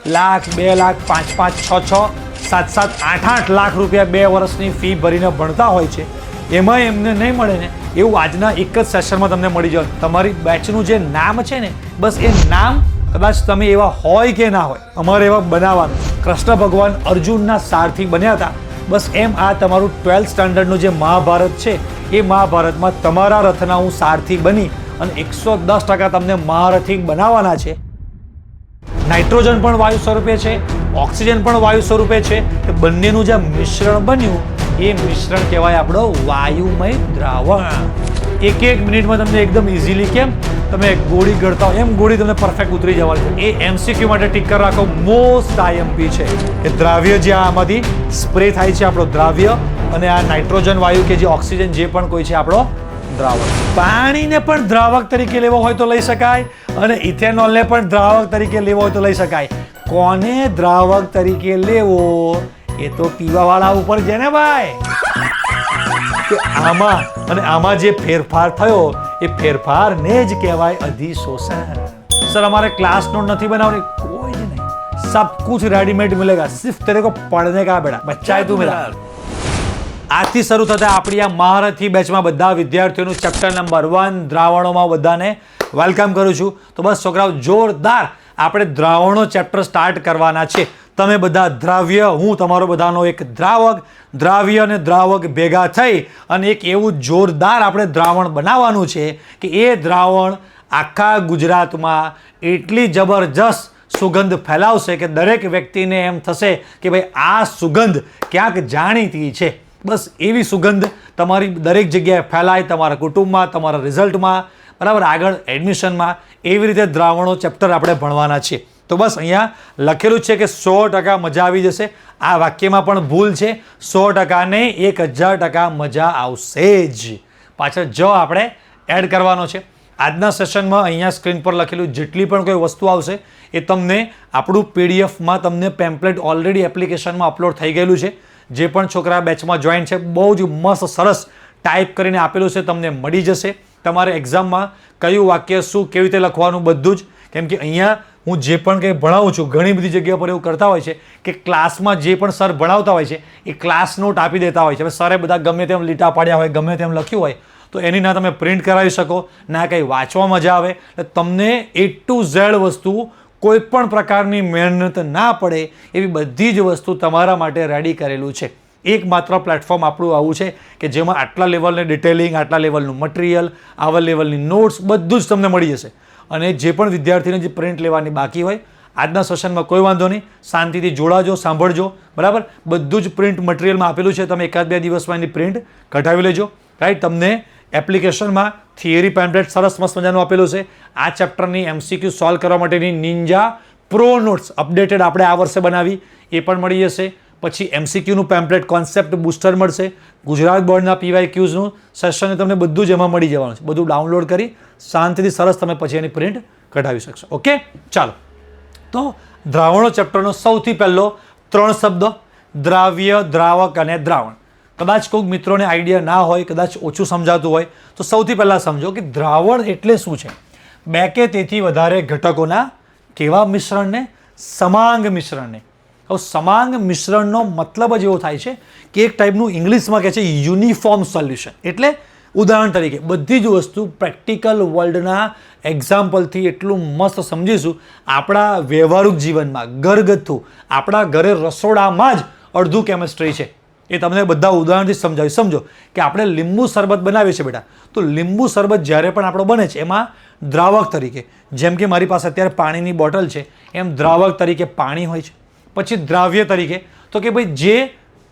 લાખ, 2 લાખ, 5 5, 6 6, 7 7, 8 8 લાખ રૂપિયા 2 વર્ષની ફી ભરીને ભણતા હોય છે, એમાં એમને નહીં મળે ને એવું આજના એક જ સેશનમાં તમને મળી જાય. તમારી બેચનું જે નામ છે ને, બસ એ નામ કદાચ તમે એવા હોય કે ના હોય, અમારે એવા બનાવવાનું. કૃષ્ણ ભગવાન અર્જુનના સારથી બન્યા હતા, બસ એમ આ તમારું 12th સ્ટાન્ડર્ડનું જે મહાભારત છે એ મહાભારતમાં તમારા રથના હું સારથી બની અને 110% તમને મહારથી બનાવવાના છે. નાઇટ્રોજન પણ વાયુ સ્વરૂપે છે, ઓક્સિજન પણ વાયુ સ્વરૂપે છે. એ બંનેનું જે મિશ્રણ બન્યું એ મિશ્રણ કહેવાય આપણો વાયુમય દ્રાવણ. એક મિનિટમાં તમને એકદમ ઇઝીલી, કેમ તમે ગોળી ગળતા હો એમ ગોળી તમને પરફેક્ટ ઉતરી જવાની છે. એ MCQ માટે ટીક કરી રાખો. મોસ્ટ IMP છે કે દ્રાવ્ય જે આમાંથી સ્પ્રે થાય છે આપણો દ્રાવ્ય, અને આ નાઇટ્રોજન વાયુ કે જે ઓક્સિજન જે પણ કોઈ છે આપણો દ્રાવક. પાણીને પણ દ્રાવક તરીકે લેવો હોય તો લઈ શકાય, અને ઇથેનોલને પણ દ્રાવક તરીકે લેવો હોય તો લઈ શકાય. કોને દ્રાવક તરીકે લેવો એ તો પીવાવાળા ઉપર છે ને ભાઈ. કે આમાં અને આમાં જે ફેરફાર થયો એ ફેરફારને જ કહેવાય અધિશોષણ. સર અમારે ક્લાસ નોટ નથી બનાવવાની, કોઈ જ નહીં, सब कुछ रेडीमेड मिलेगा, सिर्फ तेरे को पढ़ने का बेटा, बच्चा है तू मेरा. આજથી શરૂ થતા આપણી આ મહારથી બેચમાં બધા વિદ્યાર્થીઓનું ચેપ્ટર નંબર 1 દ્રાવણોમાં બધાને વેલકમ કરું છું. તો બસ છોકરાઓ, જોરદાર આપણે દ્રાવણો ચેપ્ટર સ્ટાર્ટ કરવાના છે. તમે બધા દ્રાવ્ય, હું તમારો બધાનો એક દ્રાવક, દ્રાવ્ય અને દ્રાવક ભેગા થઈ અને એક એવું જોરદાર આપણે દ્રાવણ બનાવવાનું છે કે એ દ્રાવણ આખા ગુજરાતમાં એટલી જબરજસ્ત સુગંધ ફેલાવશે કે દરેક વ્યક્તિને એમ થશે કે ભાઈ આ સુગંધ ક્યાંક જાણીતી છે. બસ એવી સુગંધ તમારી દરેક જગ્યાએ ફેલાય, તમારા કુટુંબમાં, તમારા રિઝલ્ટમાં, બરાબર, આગળ એડમિશનમાં. એવી રીતે દ્રાવણો ચેપ્ટર આપણે ભણવાના છે. તો બસ અહીંયા લખેલું છે કે 100% મજા આવી જશે. આ વાક્યમાં પણ ભૂલ છે. 100% નહીં, 1000% મજા આવશે જ. પાછળ જ આપણે એડ કરવાનો છે. આજના સેશનમાં અહીંયા સ્ક્રીન પર લખેલું જેટલી પણ કોઈ વસ્તુ આવશે એ તમને આપણું PDFમાં તમને પેમ્પલેટ ઓલરેડી એપ્લિકેશનમાં અપલોડ થઈ ગયેલું છે. જે પણ છોકરા બેચમાં જોઈન છે, બહુ જ મસ્ત સરસ ટાઈપ કરીને આપેલું છે, તમને મળી જશે. તમારે એક્ઝામમાં કયું વાક્ય શું કેવી રીતે લખવાનું બધું જ, કેમ કે અહીંયા હું જે પણ કંઈ ભણાવું છું ઘણી બધી જગ્યા પર એવું કરતા હોય છે કે ક્લાસમાં જે પણ સર ભણાવતા હોય છે એ ક્લાસ નોટ આપી દેતા હોય છે. હવે સરે બધા ગમે તેમ લીટા પાડ્યા હોય, ગમે તેમ લખ્યું હોય, તો એની ના તમે પ્રિન્ટ કરાવી શકો, ના કંઈ વાંચવા મજા આવે. એટલે તમને A to Z વસ્તુ, કોઈ પણ પ્રકારની મહેનત ના પડે એવી બધી જ વસ્તુ તમારા માટે રેડી કરેલું છે. એકમાત્ર પ્લેટફોર્મ આપણું આવું છે કે જેમાં આટલા લેવલની ડિટેલિંગ, આટલા લેવલનું મટીરિયલ, આવા લેવલની નોટ્સ બધું જ તમને મળી જશે. અને જે પણ વિદ્યાર્થીને જે પ્રિન્ટ લેવાની બાકી હોય, આજના સેશનમાં કોઈ વાંધો નહીં, શાંતિથી જોડાજો, સાંભળજો, બરાબર. બધું જ પ્રિન્ટ મટીરિયલમાં આપેલું છે, તમે 1-2 દિવસમાં એની પ્રિન્ટ કઢાવી લેજો, રાઈટ. તમને એપ્લિકેશનમાં થિયરી પેમ્પલેટ સરસ મસ્ત મજાનું આપેલું છે. આ ચેપ્ટરની MCQ સોલ્વ કરવા માટેની નિંજા પ્રો નોટ્સ અપડેટેડ આપણે આ વર્ષે બનાવી, એ પણ મળી જશે. પછી MCQનું પેમ્પલેટ કોન્સેપ્ટ બુસ્ટર મળશે. ગુજરાત બોર્ડના PYQનું સેશન તમને બધું જ એમાં મળી જવાનું છે. બધું ડાઉનલોડ કરી શાંતિથી સરસ તમે પછી એની પ્રિન્ટ કઢાવી શકશો. ઓકે, ચાલો. તો દ્રાવણો ચેપ્ટરનો સૌથી પહેલો 3 શબ્દો, દ્રાવ્ય, દ્રાવક અને દ્રાવણ. કદાચ કોઈક મિત્રોને આઈડિયા ના હોય, કદાચ ઓછું સમજાતું હોય, તો સૌથી પહેલાં સમજો કે દ્રાવણ એટલે શું છે. 2 કે તેથી વધારે ઘટકોના કેવા મિશ્રણને? સમાંગ મિશ્રણને. હવે સમાંગ મિશ્રણનો મતલબ જ એવો થાય છે કે એક ટાઈપનું ઇંગ્લિશમાં કહે છે યુનિફોર્મ સોલ્યુશન. એટલે ઉદાહરણ તરીકે બધી જ વસ્તુ પ્રેક્ટિકલ વર્લ્ડના એક્ઝામ્પલથી એટલું મસ્ત સમજીશું. આપણા વ્યવહારિક જીવનમાં, ઘરગથ્થુ, આપણા ઘરે રસોડામાં જ અડધું કેમિસ્ટ્રી છે. એ તમને બધા ઉદાહરણથી સમજાવી. સમજો કે આપણે લીંબુ શરબત બનાવીએ છીએ બેટા, તો લીંબુ શરબત જ્યારે પણ આપણો બને છે એમાં દ્રાવક તરીકે, જેમ કે મારી પાસે અત્યારે પાણીની બોટલ છે, એમ દ્રાવક તરીકે પાણી હોય છે. પછી દ્રાવ્ય તરીકે તો કે ભાઈ જે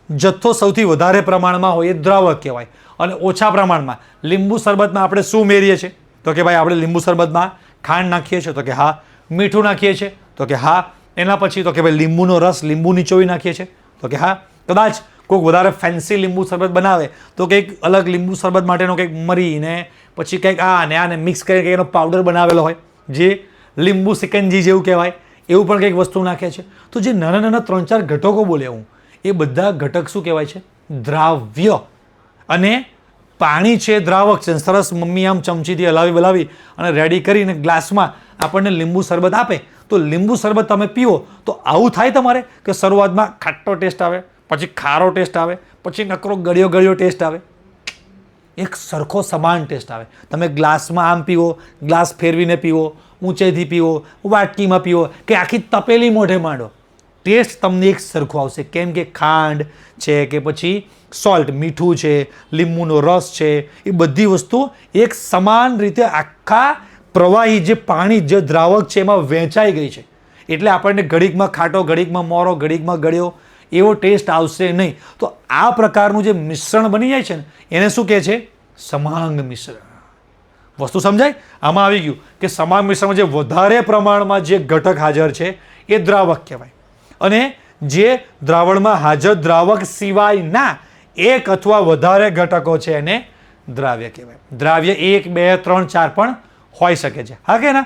જથ્થો સૌથી વધારે પ્રમાણમાં હોય એ દ્રાવક કહેવાય, અને ઓછા પ્રમાણમાં લીંબુ શરબતમાં આપણે શું મેળવીએ છીએ? તો કે ભાઈ આપણે લીંબુ શરબતમાં ખાંડ નાખીએ છીએ, તો કે હા. મીઠું નાખીએ છીએ, તો કે હા. એના પછી તો કે ભાઈ લીંબુનો રસ, લીંબુ નીચોવી નાખીએ છીએ, તો કે હા. કદાચ કોઈક વધારે ફેન્સી લીંબુ શરબત બનાવે તો કંઈક અલગ લીંબુ શરબત માટેનો કંઈક મરીને પછી કંઈક આને મિક્સ કરીને કંઈક એનો પાવડર બનાવેલો હોય, જે લીંબુ સિકંજી જેવું કહેવાય, એવું પણ કંઈક વસ્તુ નાખે છે. તો જે નાના નાના 3-4 ઘટકો બોલ્યા હું, એ બધા ઘટક શું કહેવાય છે? દ્રાવ્ય. અને પાણી છે દ્રાવક છે. સરસ મમ્મી આમ ચમચીથી હલાવી બલાવી અને રેડી કરીને ગ્લાસમાં આપણને લીંબુ શરબત આપે તો લીંબુ શરબત તમે પીવો તો આવું થાય તમારે કે શરૂઆતમાં ખાટો ટેસ્ટ આવે, પછી ખારો ટેસ્ટ આવે, પછી નકરો ગળ્યો ગળ્યો ટેસ્ટ આવે? એક સરખો સમાન ટેસ્ટ આવે. તમે ગ્લાસમાં આમ પીવો, ગ્લાસ ફેરવીને પીવો, ઊંચેથી પીવો, વાટકીમાં પીવો કે આખી તપેલી મોઢે માંડો, ટેસ્ટ તમને એક સરખો આવશે. કેમ કે ખાંડ છે કે પછી સોલ્ટ મીઠું છે, લીંબુનો રસ છે, એ બધી વસ્તુ એક સમાન રીતે આખા પ્રવાહી જે પાણી જે દ્રાવક છે એમાં વહેંચાઈ ગઈ છે. એટલે આપણને ઘડીકમાં ખાટો, ઘડીકમાં મોરો, ઘડીકમાં ગળ્યો એવો ટેસ્ટ આવશે નહીં. તો આ પ્રકારનું જે મિશ્રણ બની જાય છે ને એને શું કહે છે? સમાંગ મિશ્રણ. વસ્તુ સમજાય? આમાં આવી ગયું કે સમાંગ મિશ્રણમાં જે વધારે પ્રમાણમાં જે ઘટક હાજર છે એ દ્રાવક કહેવાય, અને જે દ્રાવણમાં હાજર દ્રાવક સિવાયના એક અથવા વધારે ઘટકો છે એને દ્રાવ્ય કહેવાય. દ્રાવ્ય 1, 2, 3, 4 પણ હોઈ શકે છે. હા કે ના?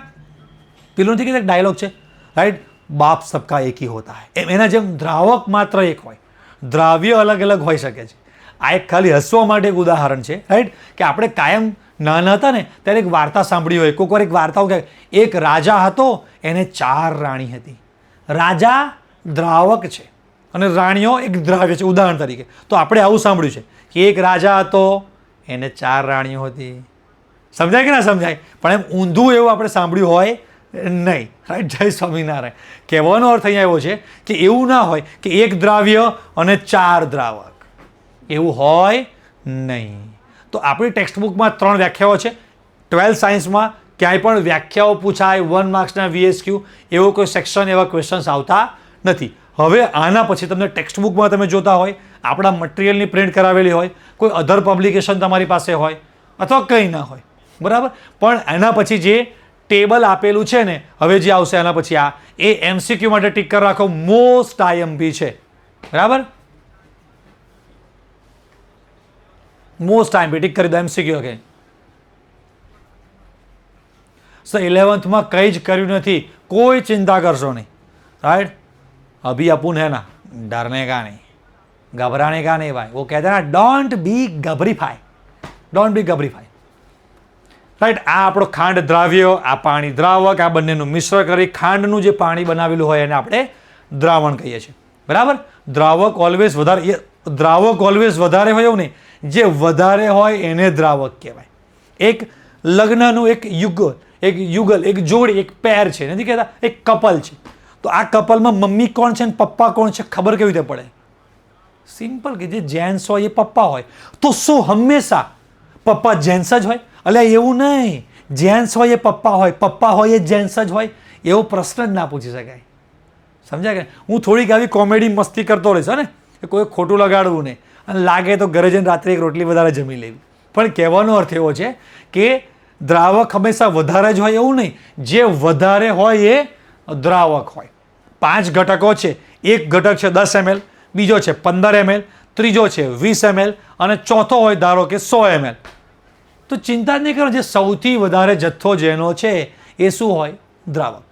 પેલું નથી કે ડાયલોગ છે, રાઈટ? બાપ સબકા એક ही होता है. એમ એના જેમ દ્રાવક માત્ર એક હોય, દ્રાવ્ય અલગ અલગ હોઈ શકે છે. આ એક ખાલી હસવા માટે એક ઉદાહરણ છે, રાઈટ? કે આપણે કાયમ નાના હતા ને ત્યારે એક વાર્તા સાંભળી હોય, કોઈક વાર એક વાર્તાઓ કહે એક રાજા હતો, એને 4 રાણી હતી. રાજા દ્રાવક છે અને રાણીઓ એક દ્રાવ્ય છે, ઉદાહરણ તરીકે. તો આપણે આવું સાંભળ્યું છે કે એક રાજા હતો, એને 4 રાણીઓ હતી. સમજાય કે ના સમજાય? પણ એમ ઊંધું એવું આપણે સાંભળ્યું હોય નહીં, રાઈટ? જય સ્વામિનારાયણ. કહેવાનો અર્થ અહીંયા એવો છે કે એવું ના હોય કે એક દ્રાવ્ય અને 4 દ્રાવક, એવું હોય નહીં. તો આપણી ટેક્સ્ટબુકમાં 3 વ્યાખ્યાઓ છે. 12th સાયન્સમાં ક્યાંય પણ વ્યાખ્યાઓ પૂછાય, 1 માર્ક્સના VSQ એવો કોઈ સેક્શન, એવા ક્વેશ્ચન્સ આવતા નથી. હવે આના પછી તમને ટેક્સ્ટબુકમાં તમે જોતા હોય, આપણા મટીરિયલની પ્રિન્ટ કરાવેલી હોય, કોઈ અધર પબ્લિકેશન તમારી પાસે હોય અથવા કંઈ ના હોય, બરાબર? પણ એના પછી જે ટેબલ આપેલું છે ને, હવે જે આવશે આના પછી આ એ MCQ માટે ટીક કરી રાખો, મોસ્ટ IMP છે, બરાબર? મોસ્ટ IMP ટીક કરી દો, MCQ. ઓકે, સર 11thમાં કંઈ જ કર્યું નથી, કોઈ ચિંતા કરશો નહીં, राइट? अभी अपन है ना डरने का नहीं, घबराने का नहीं भाई. वो कहते हैं ना, डोंट बी गबरीफाई, डोंट बी गबरीफाई, રાઈટ? આ આપણો ખાંડ દ્રાવ્ય, આ પાણી દ્રાવક, આ બંનેનું મિશ્ર કરી ખાંડનું જે પાણી બનાવેલું હોય એને આપણે દ્રાવણ કહીએ છીએ, બરાબર? દ્રાવક ઓલવેઝ વધારે, દ્રાવક ઓલવેઝ વધારે હોય એવું નહીં, જે વધારે હોય એને દ્રાવક કહેવાય. એક લગ્નનું એક યુગલ, એક જોડી, એક પેર છે, નથી કહેતા? એક કપલ છે. તો આ કપલમાં મમ્મી કોણ છે ને પપ્પા કોણ છે ખબર કેવી રીતે પડે? સિમ્પલ, કે જે જેન્ટ્સ હોય એ પપ્પા હોય. તો શું હંમેશા પપ્પા જેન્ટ્સ જ હોય? અલ્યા એવું નહીં, જેન્ટ્સ હોય એ પપ્પા હોય, પપ્પા હોય એ જેન્ટ્સ જ હોય, એવો પ્રશ્ન જ ના પૂછી શકાય. સમજ્યા કે? હું થોડીક આવી કોમેડી મસ્તી કરતો રહીશ ને, કે કોઈ ખોટું લગાડવું નહીં, અને લાગે તો ઘરે જઈને રાત્રે એક રોટલી વધારે જમી લેવી. પણ કહેવાનો અર્થ એવો છે કે દ્રાવક હંમેશા વધારે જ હોય એવું નહીં, જે વધારે હોય એ દ્રાવક હોય. 5 ઘટકો છે, એક ઘટક છે 10 ml, બીજો છે 15 ml, ત્રીજો છે 20 ml અને ચોથો હોય ધારો કે 100 ml. તો ચિંતા જ નહીં કરો, જે સૌથી વધારે જથ્થો જેનો છે એ શું હોય? દ્રાવક.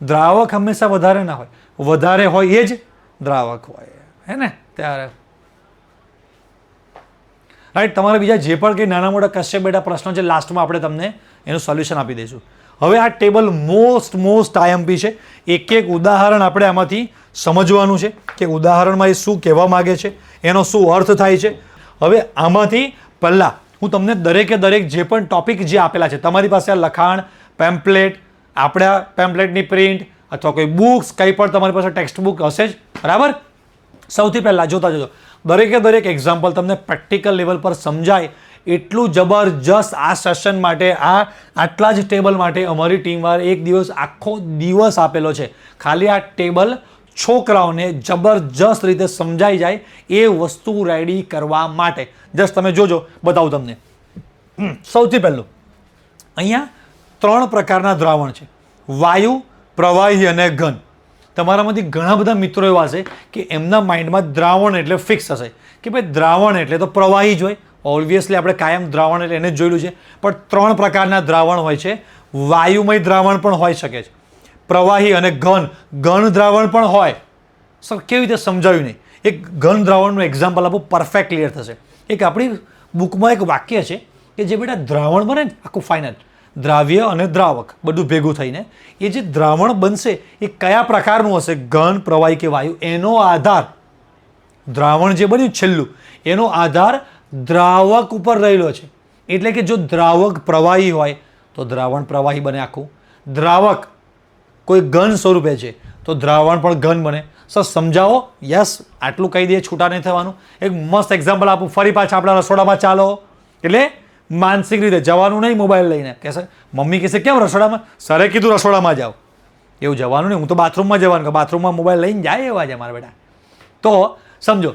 દ્રાવક હંમેશા વધારે ના હોય, વધારે હોય એ જ દ્રાવક હોય, હે ને? ત્યારે રાઈટ? તમારે બીજા જે પણ કંઈ નાના મોટા કશે બેટા પ્રશ્નો છે, લાસ્ટમાં આપણે તમને એનું સોલ્યુશન આપી દઈશું. હવે આ ટેબલ મોસ્ટ IMP છે. એક એક ઉદાહરણ આપણે આમાંથી સમજવાનું છે કે ઉદાહરણમાં એ શું કહેવા માગે છે, એનો શું અર્થ થાય છે. હવે આમાંથી પહેલાં હું તમને દરેકે દરેક જે પણ ટોપિક જે આપેલા છે, તમારી પાસે આ લખાણ, પેમ્પલેટ, આપણા પેમ્પલેટની પ્રિન્ટ અથવા કોઈ બુક્સ, કંઈ પણ તમારી પાસે ટેક્સ્ટ બુક હશે જ, બરાબર? સૌથી પહેલાં જોતા દરેકે દરેક એક્ઝામ્પલ તમને પ્રેક્ટિકલ લેવલ પર સમજાય એટલું જબરજસ્ત આ સેશન માટે, આટલા જ ટેબલ માટે અમારી ટીમવાળા એક દિવસ, આખો દિવસ આપેલો છે. ખાલી આ ટેબલ છોકરાઓને જબરજસ્ત રીતે સમજાઈ જાય એ વસ્તુ રેડી કરવા માટે. જસ્ટ તમે જોજો, બતાવું તમને. સૌથી પહેલું અહીંયા 3 પ્રકારના દ્રાવણ છે, વાયુ, પ્રવાહી અને ઘન. તમારામાંથી ઘણા બધા મિત્રો એવા હશે કે એમના માઇન્ડમાં દ્રાવણ એટલે ફિક્સ હશે કે ભાઈ દ્રાવણ એટલે તો પ્રવાહી જ હોય. ઓબ્વિયસલી આપણે કાયમ દ્રાવણ એટલે એને જ જોયેલું છે, પણ 3 પ્રકારના દ્રાવણ હોય છે. વાયુમય દ્રાવણ પણ હોઈ શકે છે, પ્રવાહી અને ઘન દ્રાવણ પણ હોય. સર કેવી રીતે સમજાવ્યું નહીં? એક ઘન દ્રાવણનું એક્ઝામ્પલ આપું, પરફેક્ટ ક્લિયર થશે. એક આપણી બુકમાં એક વાક્ય છે કે જે બેટા દ્રાવણ બને ને આખું ફાઇનલ, દ્રાવ્ય અને દ્રાવક બધું ભેગું થઈને એ જે દ્રાવણ બનશે એ કયા પ્રકારનું હશે, ઘન, પ્રવાહી કે વાયુ, એનો આધાર, દ્રાવણ જે બન્યું છેલ્લું એનો આધાર દ્રાવક ઉપર રહેલો છે. એટલે કે જો દ્રાવક પ્રવાહી હોય તો દ્રાવણ પ્રવાહી બને આખું, દ્રાવક કોઈ ઘન સ્વરૂપે છે તો દ્રાવણ પણ ઘન બને. સર સમજાવો. યસ, આટલું કહી દઈએ, છૂટા નહીં થવાનું. એક મસ્ત એક્ઝામ્પલ આપું, ફરી પાછા આપણા રસોડામાં ચાલો. એટલે માનસિક રીતે જવાનું નહીં મોબાઈલ લઈને. કહેશે મમ્મી કહેશે કેમ રસોડામાં, સરે કીધું રસોડામાં જાઓ, એવું જવાનું નહીં. હું તો બાથરૂમમાં જવાનું, કે બાથરૂમમાં મોબાઈલ લઈને જાય એવા છે મારા બેટા. તો સમજો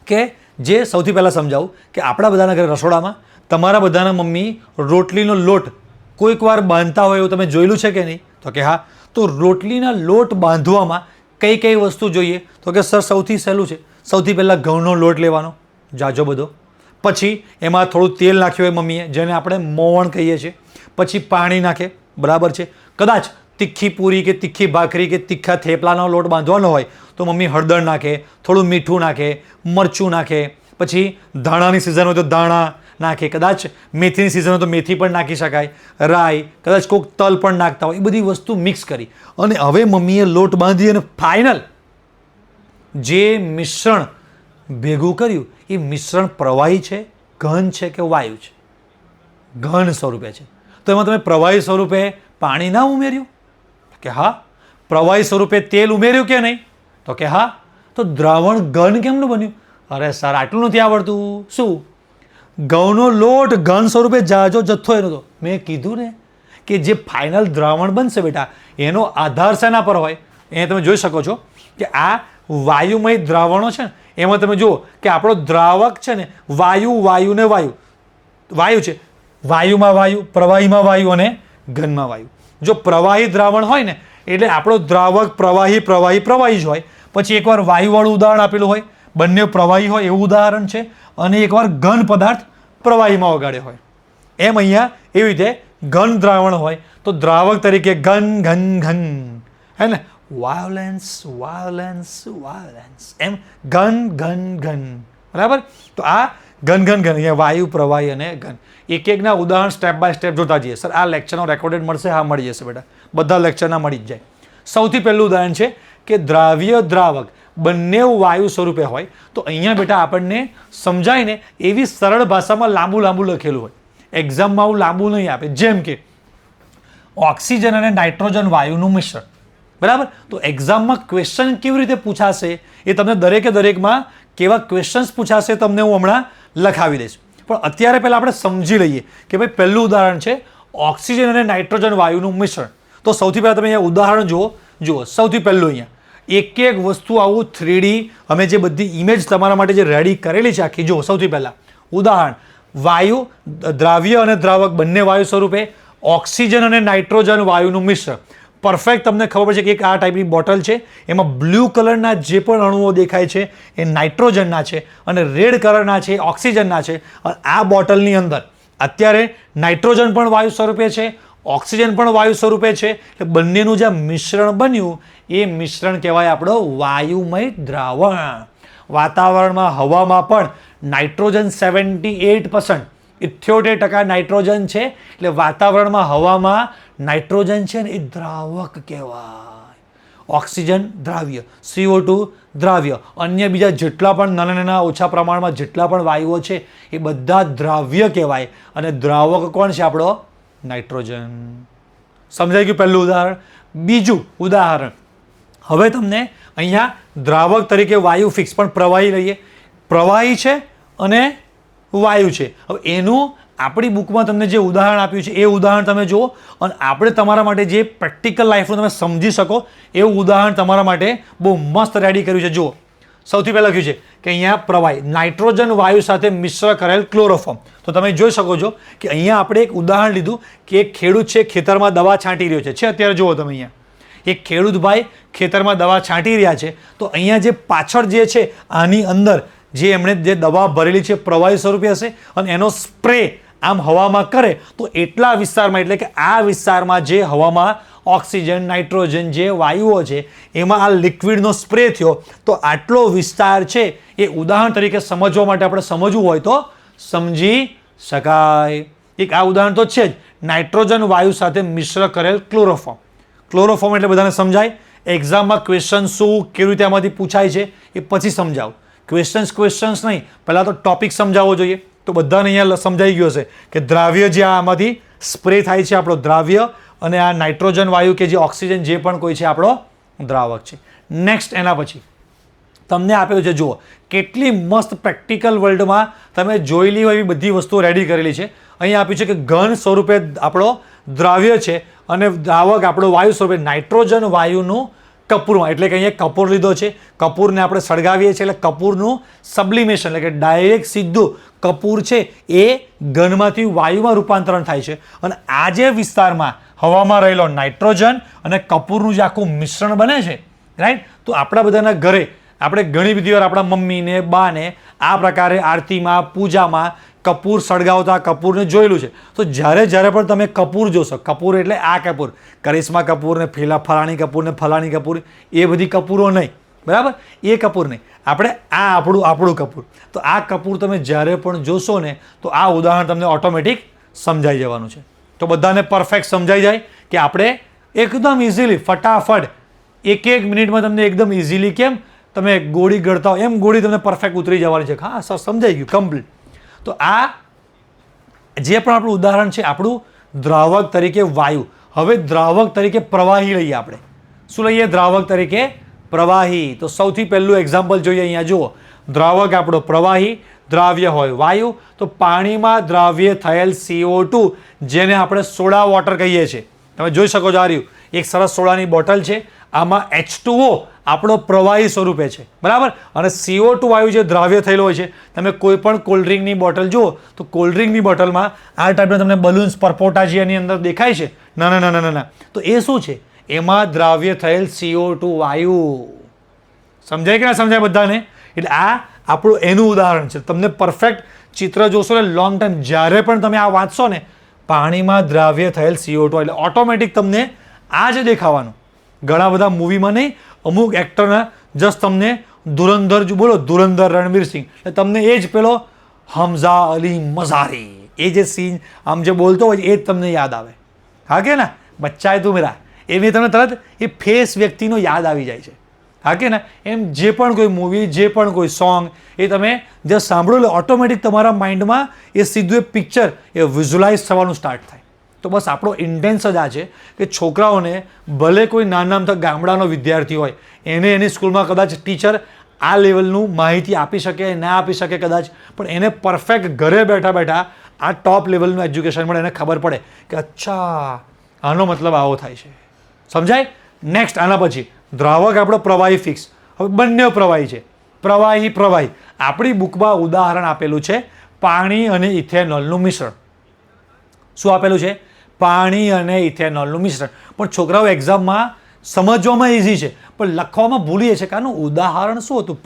કે જે સૌથી પહેલાં સમજાવું કે આપણા બધાના ઘરે રસોડામાં તમારા બધાના મમ્મી રોટલીનો લોટ કોઈક વાર બાંધતા હોય એવું તમે જોયેલું છે કે નહીં? તો કે હા. તો રોટલીના લોટ બાંધવામાં કઈ કઈ વસ્તુ જોઈએ? તો કે સર સૌથી સહેલું છે, સૌથી પહેલાં ઘઉંનો લોટ લેવાનો જાજો બધો, પછી એમાં થોડું તેલ નાખ્યું હોય મમ્મીએ, જેને આપણે મોવણ કહીએ છીએ, પછી પાણી નાખે, બરાબર છે. કદાચ તીખી પૂરી કે તીખી ભાખરી કે તીખા થેપલાનો લોટ બાંધવાનો હોય તો મમ્મી હળદર નાખે, થોડું મીઠું નાખે, મરચું નાખે, પછી ધાણાની સિઝન હોય તો દાણા નાખે, કદાચ મેથીની સિઝન હોય તો મેથી પણ નાખી શકાય, રાઈ, કદાચ કોઈક તલ પણ નાખતા હોય. એ બધી વસ્તુ મિક્સ કરી અને હવે મમ્મીએ લોટ બાંધી અને ફાઇનલ જે મિશ્રણ ભેગું કર્યું એ મિશ્રણ પ્રવાહી છે, ઘન છે કે વાયુ છે? ઘન સ્વરૂપે છે. તો એમાં તમે પ્રવાહી સ્વરૂપે પાણી ના ઉમેર્યું? કે હા. પ્રવાહી સ્વરૂપે તેલ ઉમેર્યું કે નહીં? તો કે હા. તો દ્રાવણ ઘન કેમનું બન્યું? અરે સર આટલું નથી આવડતું. શું? ઘઉંનો લોટ ઘન સ્વરૂપે જાજો જથ્થો એનો તો મેં કીધું ને કે જે ફાઇનલ દ્રાવણ બનશે બેટા એનો આધાર શેના પર હોય? એ તમે જોઈ શકો છો કે આ વાયુમય દ્રાવણો છે ને એમાં તમે જુઓ કે આપણો દ્રાવક છે ને વાયુ ને વાયુ છે. વાયુમાં વાયુ, પ્રવાહીમાં વાયુ અને ઘનમાં વાયુ. જો પ્રવાહી દ્રાવણ હોય ને એટલે આપણો દ્રાવક પ્રવાહી જ હોય. પછી એકવાર વાયુવાળું ઉદાહરણ આપેલું હોય, બંને પ્રવાહી હોય એવું ઉદાહરણ છે, અને એકવાર ઘન પદાર્થ પ્રવાહીમાં ઓગાળ્યો હોય. એમ અહીંયા એવી રીતે ઘન દ્રાવણ હોય તો દ્રાવક તરીકે ઘન ઘન ઘન, હે ને, વાયોલેન્સ એમ ઘન ઘન ઘન, બરાબર. તો આ ઘન ઘન ઘન અહીંયા વાયુ, પ્રવાહી અને ઘન. એક એકના ઉદાહરણ સ્ટેપ બાય સ્ટેપ જોતા જઈએ. સર આ લેક્ચરનો રેકોર્ડેડ મળશે? હા મળી જશે બેટા, બધા લેક્ચરના મળી જ જાય. સૌથી પહેલું ઉદાહરણ છે કે દ્રાવ્ય દ્રાવક બંને વાયુ સ્વરૂપે હોય તો અહીંયા બેટા આપણને સમજાય ને એવી સરળ ભાષામાં લાંબુ લખેલું હોય. એક્ઝામમાં આવું લાંબુ નહીં આપે. જેમ કે ઓક્સિજન અને નાઇટ્રોજન વાયુનું મિશ્રણ, બરાબર. તો એક્ઝામમાં ક્વેશ્ચન કેવી રીતે પૂછાશે એ તમને દરેકમાં કેવા ક્વેશ્ચન્સ પૂછાશે તમને હું હમણાં લખાવી દઈશ. પણ અત્યારે પહેલાં આપણે સમજી લઈએ કે ભાઈ પહેલું ઉદાહરણ છે ઓક્સિજન અને નાઇટ્રોજન વાયુનું મિશ્રણ. તો સૌથી પહેલાં તમે અહીંયા ઉદાહરણ જુઓ. સૌથી પહેલું અહીંયા એક વસ્તુ આવું 3D અમે જે બધી ઇમેજ તમારા માટે જે રેડી કરેલી છે આખી, જુઓ. સૌથી પહેલાં ઉદાહરણ વાયુ, દ્રાવ્ય અને દ્રાવક બંને વાયુ સ્વરૂપે, ઓક્સિજન અને નાઇટ્રોજન વાયુનું મિશ્રણ. પરફેક્ટ તમને ખબર પડશે કે એક આ ટાઈપની બોટલ છે, એમાં બ્લુ કલરના જે પણ અણુઓ દેખાય છે એ નાઇટ્રોજનના છે અને રેડ કલરના છે એ ઓક્સિજનના છે. આ બોટલની અંદર અત્યારે નાઇટ્રોજન પણ વાયુ સ્વરૂપે છે, ઓક્સિજન પણ વાયુ સ્વરૂપે છે. એટલે બંનેનું જે મિશ્રણ બન્યું એ મિશ્રણ કહેવાય આપણો વાયુમય દ્રાવણ. વાતાવરણમાં, હવામાં પણ નાઇટ્રોજન 78%, 78% નાઇટ્રોજન છે. એટલે વાતાવરણમાં, હવામાં નાઇટ્રોજન છે ને એ દ્રાવક કહેવાય. ઓક્સિજન દ્રાવ્ય, CO2 દ્રાવ્ય, અન્ય બીજા જેટલા પણ નાના ઓછા પ્રમાણમાં જેટલા પણ વાયુઓ છે એ બધા દ્રાવ્ય કહેવાય. અને દ્રાવક કોણ છે આપણો? નાઇટ્રોજન. સમજાઈ ગયું પહેલું ઉદાહરણ. બીજું ઉદાહરણ, હવે તમને અહીંયા દ્રાવક તરીકે વાયુ ફિક્સ, પણ પ્રવાહી લઈએ. પ્રવાહી છે અને વાયુ છે. હવે એનું આપણી બુકમાં તમને જે ઉદાહરણ આપ્યું છે એ ઉદાહરણ તમે જુઓ અને આપણે તમારા માટે જે પ્રેક્ટિકલ લાઈફનું તમે સમજી શકો એવું ઉદાહરણ તમારા માટે બહુ મસ્ત રેડી કર્યું છે. જુઓ. સૌથી પહેલાં લખ્યું છે કે અહીંયા પ્રવાહી નાઇટ્રોજન વાયુ સાથે મિશ્ર કરેલ ક્લોરોફોર્મ. તો તમે જોઈ શકો છો કે અહીંયા આપણે એક ઉદાહરણ લીધું કે એક ખેડૂત છે ખેતરમાં દવા છાંટી રહ્યો છે. અત્યારે જુઓ તમે અહીંયા એક ખેડૂતભાઈ ખેતરમાં દવા છાંટી રહ્યા છે. તો અહીંયા જે પાછળ જે છે આની અંદર જે એમણે જે દવા ભરેલી છે પ્રવાહી સ્વરૂપે હશે અને એનો સ્પ્રે આમ હવામાં કરે તો એટલા વિસ્તારમાં, એટલે કે આ વિસ્તારમાં જે હવામાં ઓક્સિજન, નાઇટ્રોજન જે વાયુઓ છે એમાં આ લિક્વિડનો સ્પ્રે થયો તો આટલો વિસ્તાર છે એ ઉદાહરણ તરીકે સમજવા માટે આપણે સમજવું હોય તો સમજી શકાય. એક આ ઉદાહરણ તો છે જ, નાઇટ્રોજન વાયુ સાથે મિશ્ર કરેલ ક્લોરોફોર્મ. ક્લોરોફોર્મ એટલે બધાને સમજાય. એક્ઝામમાં ક્વેશ્ચન શું કેવી રીતે આમાંથી પૂછાય છે એ પછી સમજાવું. ક્વેશ્ચન્સ નહીં, પહેલાં તો ટોપિક સમજાવવો જોઈએ. તો બધાને અહીંયા સમજાઈ ગયો હશે કે દ્રાવ્ય જે આમાંથી સ્પ્રે થાય છે આપણો દ્રાવ્ય, અને આ નાઇટ્રોજન વાયુ કે જે ઓક્સિજન જે પણ કોઈ છે આપણો દ્રાવક છે. નેક્સ્ટ એના પછી તમને આપેલું છે, જુઓ કેટલી મસ્ત પ્રેક્ટિકલ વર્લ્ડમાં તમે જોયેલી હોય એવી બધી વસ્તુઓ રેડી કરેલી છે. અહીંયા આપ્યું છે કે ઘન સ્વરૂપે આપણો દ્રાવ્ય છે અને દ્રાવક આપણો વાયુ સ્વરૂપે નાઇટ્રોજન વાયુનું કપૂરમાં, એટલે કે અહીંયા કપૂર લીધો છે. કપૂરને આપણે સળગાવીએ છીએ એટલે કપૂરનું સબ્લિમેશન, એટલે કે ડાયરેક્ટ સીધું કપૂર છે એ ઘનમાંથી વાયુમાં રૂપાંતરણ થાય છે. અને આ જે વિસ્તારમાં હવામાં રહેલો નાઇટ્રોજન અને કપૂરનું જે આખું મિશ્રણ બને છે, રાઈટ, તો આપણા બધાના ઘરે આપણે ઘણી બધી વાર આપણા મમ્મીને બાને આ પ્રકારે આરતીમાં પૂજામાં કપૂર સળગાવતા કપૂરને જોયેલું છે. તો જ્યારે પણ તમે કપૂર જોશો, કપૂર એટલે આ કપૂર, કરિશ્મા કપૂર ને ફલાણી કપૂર ને ફલાણી કપૂર, એ બધી કપૂરો નહીં, બરાબર, એ કપૂર નહીં. આપણે આ આપણું કપૂર. તો આ કપૂર તમે જ્યારે પણ જોશો ને તો આ ઉદાહરણ તમને ઓટોમેટિક સમજાઈ જવાનું છે. તો બધાને પરફેક્ટ સમજાઈ જાય કે આપણે એકદમ ઇઝીલી ફટાફટ એક મિનિટમાં તમને એકદમ ઇઝીલી કેમ તમે ગોળી ગળતા હો એમ ગોળી તમને પરફેક્ટ ઉતરી જવાની છે. હા સર, સમજાઈ ગયું કમ્પ્લીટ. તો આ જે પણ આપણું ઉદાહરણ છે આપણું દ્રાવક તરીકે વાયુ. હવે દ્રાવક તરીકે પ્રવાહી લઈએ આપણે. શું લઈએ દ્રાવક તરીકે? પ્રવાહી. તો સૌથી પહેલું એક્ઝામ્પલ જોઈએ. અહીંયા જુઓ, દ્રાવક આપણો પ્રવાહી, દ્રાવ્ય હોય વાયુ. તો પાણીમાં દ્રાવ્ય થયેલ CO2 જેને આપણે સોડા વોટર કહીએ છીએ. તમે જોઈ શકો છો, આ રહ્યું એક સરસ સોડાની બોટલ છે, આમાં H2O આપણો પ્રવાહી સ્વરૂપે છે, બરાબર. અને CO2 વાયુ જે દ્રાવ્ય થયેલો હોય છે. તમે કોઈ પણ કોલ્ડ્રિંકની બોટલ જુઓ તો કોલ્ડ્રિંકની બોટલમાં આ ટાઈપના તમને બલૂન્સ પરપોટા જે એની અંદર દેખાય છે, ના, તો એ શું છે? એમાં દ્રાવ્ય થયેલ CO2 વાયુ. સમજાય કે ના સમજાય બધાને? એટલે આ આપણું એનું ઉદાહરણ છે. તમને પરફેક્ટ ચિત્ર જોશો ને લોંગ ટાઈમ જ્યારે પણ તમે આ વાંચશો ને, પાણીમાં દ્રાવ્ય થયેલ CO2 એટલે ઓટોમેટિક તમને આ જ દેખાવાનું. ઘણા બધા મૂવીમાં નહીં, અમુક એક્ટરના જસ્ટ તમને ધુરંધર બોલો, ધુરંધર રણવીરસિંહ, એટલે તમને એ જ પેલો હમઝા અલી મઝારી એ જે સીન આમ જે બોલતો હોય એ જ તમને યાદ આવે. હા કે ના, બચ્ચા તું મેરા, એની તમને તરત એ ફેસ વ્યક્તિનો યાદ આવી જાય છે. હા કે ના, એમ જે પણ કોઈ મૂવી, જે પણ કોઈ સોંગ એ તમે જે સાંભળો એટલે ઓટોમેટિક તમારા માઇન્ડમાં એ સીધું એ પિક્ચર એ વિઝ્યુલાઇઝ થવાનું સ્ટાર્ટ થાય. તો બસ આપણો ઇન્ટેન્સ જ આ છે કે છોકરાઓને ભલે કોઈ નાના અમથા ગામડાનો વિદ્યાર્થી હોય, એને એની સ્કૂલમાં કદાચ ટીચર આ લેવલનું માહિતી આપી શકે, ના આપી શકે કદાચ, પણ એને પરફેક્ટ ઘરે બેઠા આ ટોપ લેવલનું એજ્યુકેશન મળે, એને ખબર પડે કે અચ્છા આનો મતલબ આવો થાય છે. સમજાય? નેક્સ્ટ આના પછી દ્રાવક આપણો પ્રવાહી ફિક્સ. હવે બંને પ્રવાહી છે, પ્રવાહી. આપણી બુકમાં ઉદાહરણ આપેલું છે પાણી અને ઇથેનોલનું મિશ્રણ. શું આપેલું છે? પાણી અને ઇથેનોલનું મિશ્રણ. પણ છોકરાઓ એક્ઝામમાં સમજવામાં ઇઝી છે પણ લખવામાં ભૂલીએ છે કે આનું ઉદાહરણ શું હતું?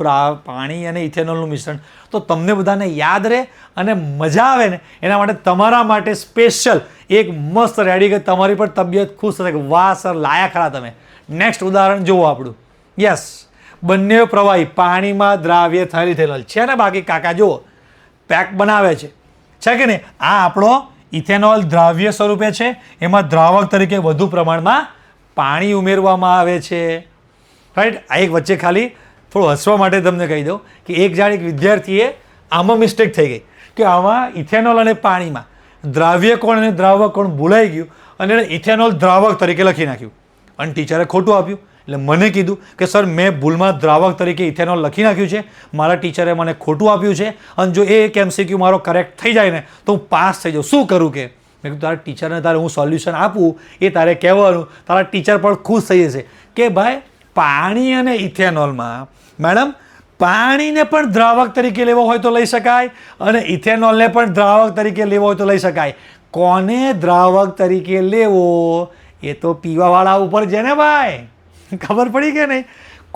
પાણી અને ઇથેનોલનું મિશ્રણ. તો તમને બધાને યાદ રહે અને મજા આવે ને એના માટે તમારા માટે સ્પેશિયલ એક મસ્ત રેડી કે તમારી પણ તબિયત ખુશ થશે કે વાહ સર લાયા ખરા તમે. નેક્સ્ટ ઉદાહરણ જુઓ આપણું. યસ, બંને પ્રવાહી, પાણીમાં દ્રાવ્ય થયેલ ઇથેનોલ છે ને. બાકી કાકા જુઓ પેક બનાવે છે કે નહીં? આ આપણો ઇથેનોલ દ્રાવ્ય સ્વરૂપે છે, એમાં દ્રાવક તરીકે વધુ પ્રમાણમાં પાણી ઉમેરવામાં આવે છે, રાઈટ. આ એક વચ્ચે ખાલી થોડું હસવા માટે તમને કહી દઉં કે એક વિદ્યાર્થીએ આમાં મિસ્ટેક થઈ ગઈ કે આમાં ઇથેનોલ અને પાણીમાં દ્રાવ્ય કોણ અને દ્રાવક કોણ ભૂલાઈ ગયું અને એણે ઇથેનોલ દ્રાવક તરીકે લખી નાખ્યું અને ટીચરે ખોટું આપ્યું. એટલે મને કીધું કે સર મેં ભૂલમાં દ્રાવક તરીકે ઇથેનોલ લખી નાખ્યું છે, મારા ટીચરે મને ખોટું આપ્યું છે અને જો એક MCQ મારો કરેક્ટ થઈ જાય ને તો હું પાસ થઈ જાઉં. શું કરું કે? મેં કીધું તારા ટીચરને તારે હું સોલ્યુશન આપું એ તારે કહેવાનું, તારા ટીચર પણ ખુશ થઈ જશે કે ભાઈ પાણી અને ઇથેનોલમાં મેડમ પાણીને પણ દ્રાવક તરીકે લેવો હોય તો લઈ શકાય અને ઇથેનોલને પણ દ્રાવક તરીકે લેવો હોય તો લઈ શકાય. કોને દ્રાવક તરીકે લેવો એ તો પીવાવાળા ઉપર છે ને ભાઈ. ખબર પડી કે નહીં?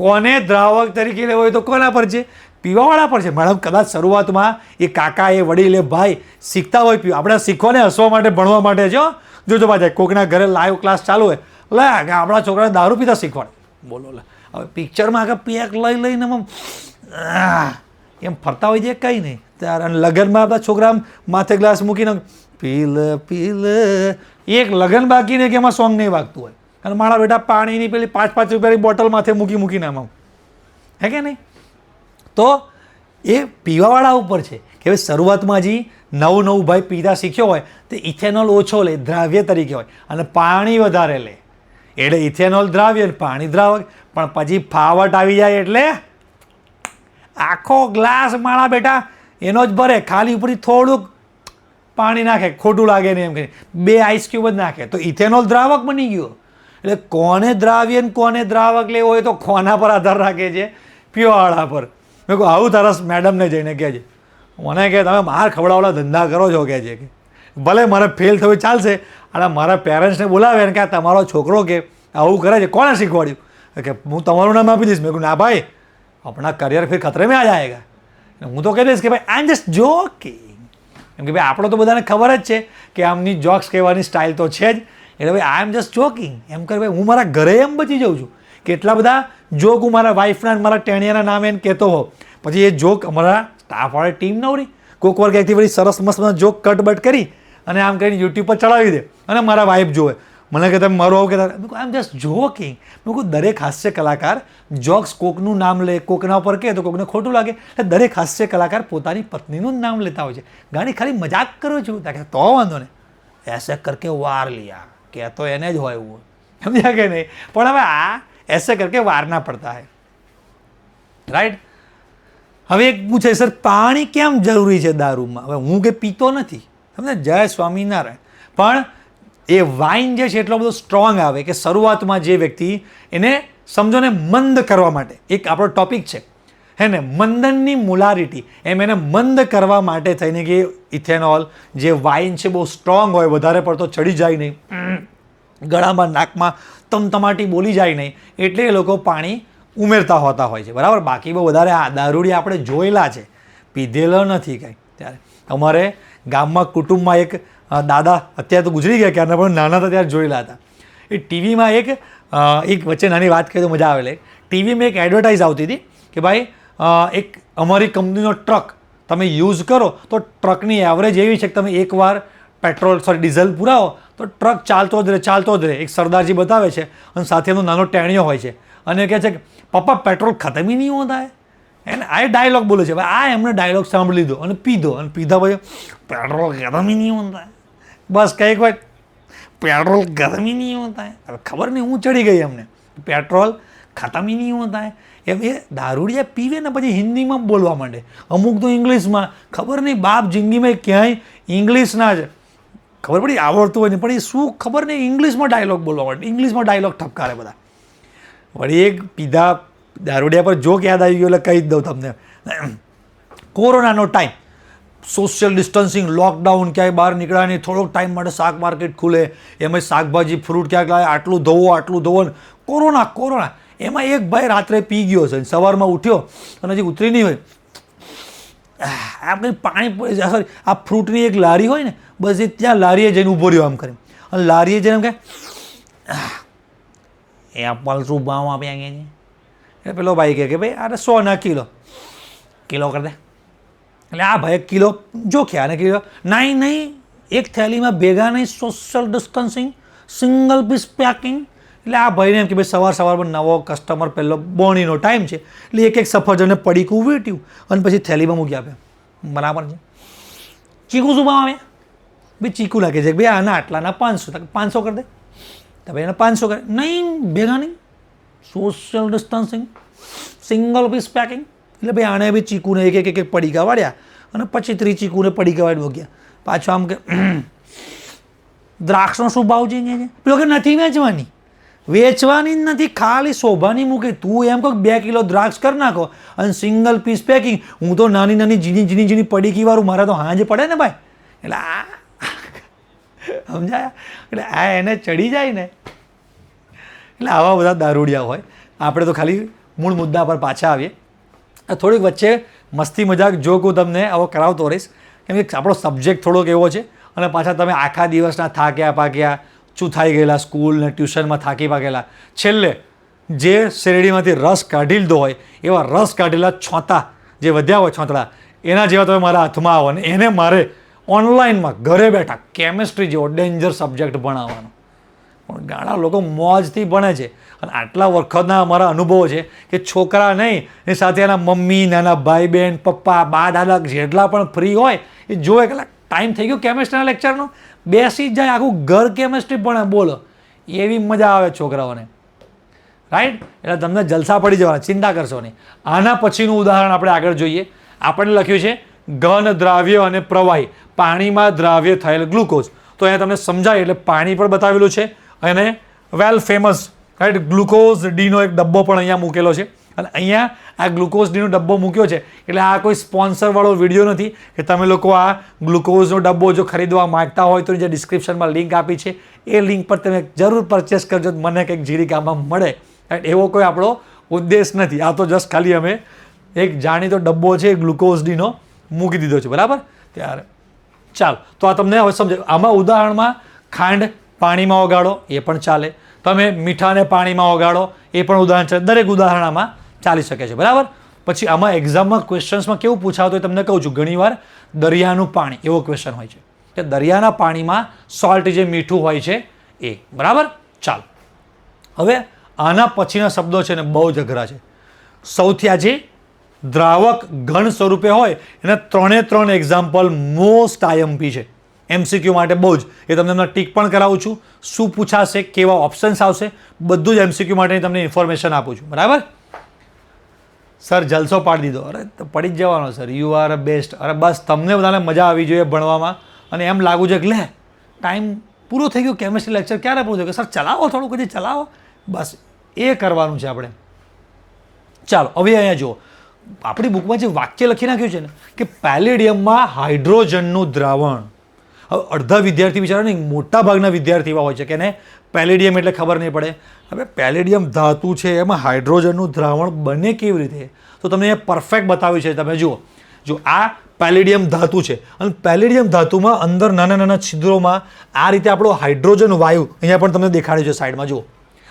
કોને દ્રાવક તરીકે લેવો હોય તો કોના પર છે? પીવાવાળા પર છે. મેડમ કદાચ શરૂઆતમાં એ કાકા એ વડીલ એ ભાઈ શીખતા હોય પીવા, આપણે શીખવાને હસવા માટે ભણવા માટે જો જોજો પાછા કોકના ઘરે લાઈવ ક્લાસ ચાલુ હોય લે આપણા છોકરાને દારૂ પીતા શીખવાડે. બોલો લે હવે પિક્ચરમાં આગળ પેક લઈને એમ ફરતા હોય છે કંઈ નહીં ત્યારે. અને લગ્નમાં આપણા છોકરા માથે ગ્લાસ મૂકીને પીલ એક લગન બાકી ને કે એમાં સોંગ નહીં વાગતું હોય અને મારા બેટા પાણીની પેલી 5-5 રૂપિયાની બોટલ માથે મૂકીને આમાં હે કે નહીં. તો એ પીવાવાળા ઉપર છે કે હવે શરૂઆતમાં હજી નવું ભાઈ પીતા શીખ્યો હોય તો ઇથેનોલ ઓછો લે, દ્રાવ્ય તરીકે હોય, અને પાણી વધારે લે એટલે ઇથેનોલ દ્રાવ્ય અને પાણી દ્રાવક. પણ પછી ફાવટ આવી જાય એટલે આખો ગ્લાસ મારા બેટા એનો જ ભરે, ખાલી ઉપરથી થોડુંક પાણી નાખે, ખોટું લાગે ને એમ કરી 2 આઈસ ક્યુબ જ નાખે તો ઇથેનોલ દ્રાવક બની ગયો. એટલે કોને દ્રાવ્ય ને કોને દ્રાવક લેવો હોય તો કોના પર આધાર રાખે છે? પીવાવાળા પર. મેં કહું આવું તરસ મેડમને જઈને કહેજે, મને કહે તમે માર ખવડાવવાળા ધંધા કરો છો કહે છે કે ભલે મારે ફેલ થયું ચાલશે, અને મારા પેરેન્ટ્સને બોલાવે ને કે આ તમારો છોકરો કે આવું કરે છે, કોણે શીખવાડ્યું? કે હું તમારું નામ આપી દઈશ. મેં કહું ના ભાઈ, આપણા કરિયર ફિર ખતરે મેં આ જાયગા. હું તો કહી દઈશ કે ભાઈ આઈ એમ જસ્ટ જોકિંગ. એમ કે ભાઈ આપણો તો બધાને ખબર જ છે કે આમની જોક્સ કહેવાની સ્ટાઇલ તો છે જ, એટલે ભાઈ આઈ એમ જસ્ટ જોકિંગ એમ કરે. ભાઈ હું મારા ઘરે એમ બચી જાઉં છું. કેટલા બધા જોક હું મારા વાઈફના મારા ટેણિયાના નામે એમ કહેતો હોઉં, પછી એ જોક અમારા સ્ટાફવાળી ટીમ નવરી કોઈક વાર ક્યાંકથી બધી સરસ મસ્ત જોક કટબટ કરી અને આમ કરીને યુટ્યુબ પર ચડાવી દે અને મારા વાઈફ જોવે. મને કે તમે મારું આવું કહેતા, આઈ એમ જસ્ટ જોકિંગ. મેં કહું દરેક હાસ્ય કલાકાર જોક્સ કોકનું નામ લે, કોકના ઉપર કહે તો કોકને ખોટું લાગે. એટલે દરેક હાસ્ય કલાકાર પોતાની પત્નીનું જ નામ લેતા હોય છે. ગાડી ખાલી મજાક કરું છું કે તો વાંધો ને એસે કરકે વાર લિયા કે તો એને જ હોય એવું, સમજ્યા કે નહીં? પણ હવે આ એસે કરકે વાર ના પડતા હે, રાઈટ. હવે એક પૂછે સર પાણી કેમ જરૂરી છે દારૂમાં? હવે હું કે પીતો નથી, સમજે, જય સ્વામિનારાયણ. પણ એ વાઇન જે છે એટલો બધો સ્ટ્રોંગ આવે કે શરૂઆતમાં જે વ્યક્તિ એને સમજો ને મંદ કરવા માટે, એક આપણો ટોપિક છે હે ને મંદનની મોલારિટી, એમ એને મંદ કરવા માટે થઈને કે ઇથેનોલ જે વાઇન છે બહુ સ્ટ્રોંગ હોય, વધારે પડતો ચડી જાય નહીં, ગળામાં નાકમાં તમતમાટી બોલી જાય નહીં, એટલે એ લોકો પાણી ઉમેરતા હોતા હોય છે, બરાબર. બાકી બહુ વધારે આ દારૂડી આપણે જોયેલા છે, પીધેલો નથી કાંઈ. ત્યારે અમારે ગામમાં કુટુંબમાં એક દાદા, અત્યારે તો ગુજરી ગયા, ક્યારના પણ નાના હતા ત્યારે જોયેલા હતા. એ ટીવીમાં એક વચ્ચે નાની વાત કરી તો મજા આવેલી. ટીવીમાં એક એડવર્ટાઇઝ આવતી હતી કે ભાઈ એક અમારી કંપનીનો ટ્રક તમે યુઝ કરો તો ટ્રકની એવરેજ એવી છે કે તમે એકવાર ડીઝલ પુરાવો તો ટ્રક ચાલતો જ રહે. એક સરદારજી બતાવે છે અને સાથે એનો નાનો ટેણીઓ હોય છે અને કહે છે કે પપ્પા પેટ્રોલ ખતમ ही नहीं होता है. એને આ ડાયલોગ બોલે છે. ભાઈ આ એમને ડાયલોગ સાંભળી લીધો અને પીધો, અને પીધા પછી પેટ્રોલ ખતમ ही नहीं होता है. બસ કંઈક ભાઈ પેટ્રોલ ખતમ ही नहीं होता है. હવે ખબર નહીં હું ચડી ગઈ એમને, પેટ્રોલ ખતમ ही नहीं होता है. એમ એ દારૂડિયા પીવે ને પછી હિન્દીમાં બોલવા માંડે, અમુક તો ઇંગ્લિશમાં. ખબર નહીં બાપ જિંદગીમાં ક્યાંય ઇંગ્લિશના જ ખબર પડી આવડતું હોય ને, પણ એ શું ખબર નહીં ઇંગ્લિશમાં ડાયલોગ બોલવા માંડે, ઇંગ્લિશમાં ડાયલોગ ઠપકારે બધા. વળી એક પીધા દારૂડિયા પર જોક યાદ આવી ગયો એટલે કહી જ દઉં તમને. કોરોનાનો ટાઈમ, સોશિયલ ડિસ્ટન્સિંગ, લોકડાઉન, ક્યાંય બહાર નીકળ્યા નહીં, થોડોક ટાઈમ માટે શાક માર્કેટ ખુલે, એમાં શાકભાજી ફ્રૂટ ક્યાંક લાવે, આટલું ધોવો. કોરોના એમાં એક ભાઈ રાત્રે પી ગયો છે, સવારમાં ઉઠ્યો અને હજી ઉતરી નહીં હોય, આ કંઈ પાણી સોરી આ ફ્રૂટની એક લારી હોય ને, બસ એ ત્યાં લારીએ જઈને ઊભો રહ્યો આમ કરી, અને લારીએ જઈને એમ કે એપલ શું ભાવ આપ્યા કે છે? એટલે પેલો ભાઈ કહે કે ભાઈ અરે 100 કિલો કરી દે. એટલે આ ભાઈ કિલો જોખ્યા અને કિલો નહીં, એક થેલીમાં ભેગા નહીં, social distancing, single piece packing. એટલે આ ભાઈને એમ કે ભાઈ સવારમાં નવો કસ્ટમર પહેલો બોણીનો ટાઈમ છે એટલે એક સફરજનને પડીકું વેટ્યું અને પછી થેલીમાં મૂકી આપ્યા. બરાબર છે. ચીકુ શું ભાવ આવ્યા? ભાઈ ચીકુ લાગે છે ભાઈ આના આટલાના 500 કરી દે. તો ભાઈ એને 500 કરે, નહીં ભેગા નહીં, social distancing, single piece packing. એટલે ભાઈ આને બી ચીકુને એક પડીકા વાળ્યા અને પછી 3 ચીકુને પડીકા વાળી મૂક્યા. પાછો આમ કે દ્રાક્ષનો શું ભાવ છે? પેલો કે નથી વેચવાની જ નથી, ખાલી શોભાની મૂકે. તું એમ કહો 2 કિલો દ્રાક્ષ કરી નાખો અને સિંગલ પીસ પેકિંગ. હું તો નાની ઝીણી પડીકીવાળું, મારે તો હાંજ પડે ને ભાઈ. એટલે આ સમજાયા? એટલે આ એને ચડી જાય ને. એટલે આવા બધા દારૂડિયા હોય. આપણે તો ખાલી મૂળ મુદ્દા પર પાછા આવીએ. થોડીક વચ્ચે મસ્તી મજાક જોક હું તમને આવો કરાવતો રહીશ, કેમ કે આપણો સબ્જેક્ટ થોડોક એવો છે અને પાછા તમે આખા દિવસના થાક્યા પાક્યા ચૂથાઈ ગયેલા, સ્કૂલ ને ટ્યુશનમાં થાકી પાકેલા, છેલ્લે જે શેરડીમાંથી રસ કાઢી લીધો હોય એવા રસ કાઢેલા છોંતા જે વધ્યા હોય છોંતળા, એના જેવા તમે મારા હાથમાં આવો અને એને મારે ઓનલાઈનમાં ઘરે બેઠા કેમિસ્ટ્રી જેવો ડેન્જર સબ્જેક્ટ ભણાવવાનો. પણ ઘણા લોકો મોજથી ભણે છે અને આટલા વખતના અમારા અનુભવો છે કે છોકરા નહીં એ સાથે એના મમ્મી, નાના ભાઈ બહેન, પપ્પા, બા દાદા જેટલા પણ ફ્રી હોય એ જોવે કે ટાઈમ થઈ ગયો કેમિસ્ટ્રીના લેક્ચરનો, બેસી જાય આખું ઘર કેમિસ્ટ્રી ભણે. બોલો, એવી મજા આવે છોકરાઓને, રાઈટ? એટલે તમને જલસા પડી જવાના, ચિંતા કરશો નહીં. આના પછીનું ઉદાહરણ આપણે આગળ જોઈએ. આપણને લખ્યું છે ઘન, દ્રાવ્ય અને પ્રવાહી, પાણીમાં દ્રાવ્ય થયેલ ગ્લુકોઝ. તો અહીંયા તમને સમજાય એટલે પાણી પણ બતાવેલું છે અને વેલ ફેમસ, રાઈટ, ગ્લુકોઝ ડીનો એક ડબ્બો પણ અહીંયા મૂકેલો છે. અને અહીંયા આ ગ્લુકોઝ ડીનો ડબ્બો મૂક્યો છે એટલે આ કોઈ સ્પોન્સરવાળો વિડીયો નથી કે તમે લોકો આ ગ્લુકોઝનો ડબ્બો જો ખરીદવા માંગતા હોય તો જે ડિસ્ક્રિપ્શનમાં લિંક આપી છે એ લિંક પર તમે જરૂર પરચેસ કરજો, મને કંઈક જીરિકામાં મળે. એવો કોઈ આપણો ઉદ્દેશ નથી. આ તો જસ્ટ ખાલી અમે એક જાણીતો ડબ્બો છે ગ્લુકોઝ ડીનો મૂકી દીધો છે, બરાબર? ત્યારે ચાલો, તો આ તમને હવે સમજાય. આમાં ઉદાહરણમાં ખાંડ પાણીમાં ઓગાળો એ પણ ચાલે, તમે મીઠાને પાણીમાં ઓગાળો એ પણ ઉદાહરણ છે. દરેક ઉદાહરણ આમાં ચાલી શકે છે, બરાબર? પછી આમાં એક્ઝામમાં ક્વેશ્ચન્સમાં કેવું પૂછાતું હોય તમને કહું છું. ઘણીવાર દરિયાનું પાણી એવો ક્વેશ્ચન હોય છે કે દરિયાના પાણીમાં સોલ્ટ જે મીઠું હોય છે એ, બરાબર? ચાલો, હવે આના પછીના શબ્દો છે ને બહુ જ અઘરા છે. સૌથી આજે દ્રાવક ઘન સ્વરૂપે હોય એના 3 એક્ઝામ્પલ મોસ્ટ આઈએમપી છે. MCQ માટે બહુ જ, એ તમને ટીક પણ કરાવું છું. શું પૂછાશે, કેવા ઓપ્શન્સ આવશે, બધું જ MCQ માટે તમને ઇન્ફોર્મેશન આપું છું, બરાબર? સર જલસો પાડી દીધો. અરે તો પડી જ જવાનો sir, you are a best. અરે બસ તમને બધાને મજા આવી જોઈએ ભણવામાં અને એમ લાગુ છે કે લે ટાઈમ પૂરો થઈ ગયો, કેમિસ્ટ્રી લેક્ચર ક્યારે પૂરો થયો, સર ચલાવો થોડું કદી ચલાવો, બસ એ કરવાનું છે આપણે. ચાલો, હવે અહીંયા જુઓ, આપણી બુકમાં જે વાક્ય લખી નાખ્યું છે ને કે પેલેડિયમમાં હાઇડ્રોજનનું દ્રાવણ. હવે અડધા વિદ્યાર્થી વિચારો ને, મોટા ભાગના વિદ્યાર્થી એવા હોય છે કે એને પેલેડિયમ એટલે ખબર નહીં પડે. હવે પેલેડિયમ ધાતુ છે એમાં હાઇડ્રોજનનું દ્રાવણ બને કેવી રીતે, તો તમને એ પરફેક્ટ બતાવ્યું છે. તમે જુઓ, જો આ પેલેડિયમ ધાતુ છે અને પેલેડિયમ ધાતુમાં અંદર નાના નાના છિદ્રોમાં આ રીતે આપણો હાઇડ્રોજન વાયુ અહીંયા પણ તમને દેખાડ્યું છે સાઈડમાં. જુઓ,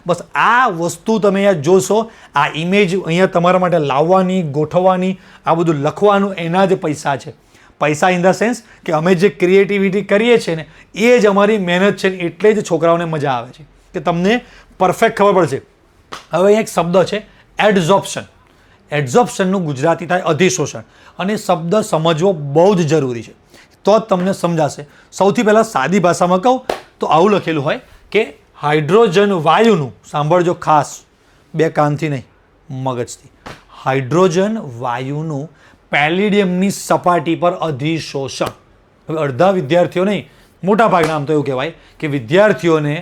બસ આ વસ્તુ તમે અહીંયા જોશો, આ ઇમેજ અહીંયા તમારા માટે લાવવાની, ગોઠવવાની, આ બધું લખવાનું, એના જ પૈસા છે. પૈસા ઇન ધ સેન્સ કે અમે જે ક્રિએટિવિટી કરીએ છીએ ને એ જ અમારી મહેનત છે, એટલે જ છોકરાઓને મજા આવે છે કે તમને પરફેક્ટ ખબર પડશે. હવે અહીંયા એક શબ્દ છે એડઝોર્પ્શન. એડઝોર્પ્શનનું ગુજરાતી થાય અધિશોષણ, અને શબ્દ સમજવો બહુ જ જરૂરી છે, તો જ તમને સમજાશે. સૌથી પહેલાં સાદી ભાષામાં કહું તો આવું લખેલું હોય કે હાઇડ્રોજન વાયુનું, સાંભળજો ખાસ, બે કાનથી નહીં મગજથી, હાઇડ્રોજન વાયુનું પેલેડિયમની સપાટી પર અધિશોષણ. હવે અડધા વિદ્યાર્થીઓ નહીં, મોટા ભાગના આમ તો એવું કહેવાય કે વિદ્યાર્થીઓને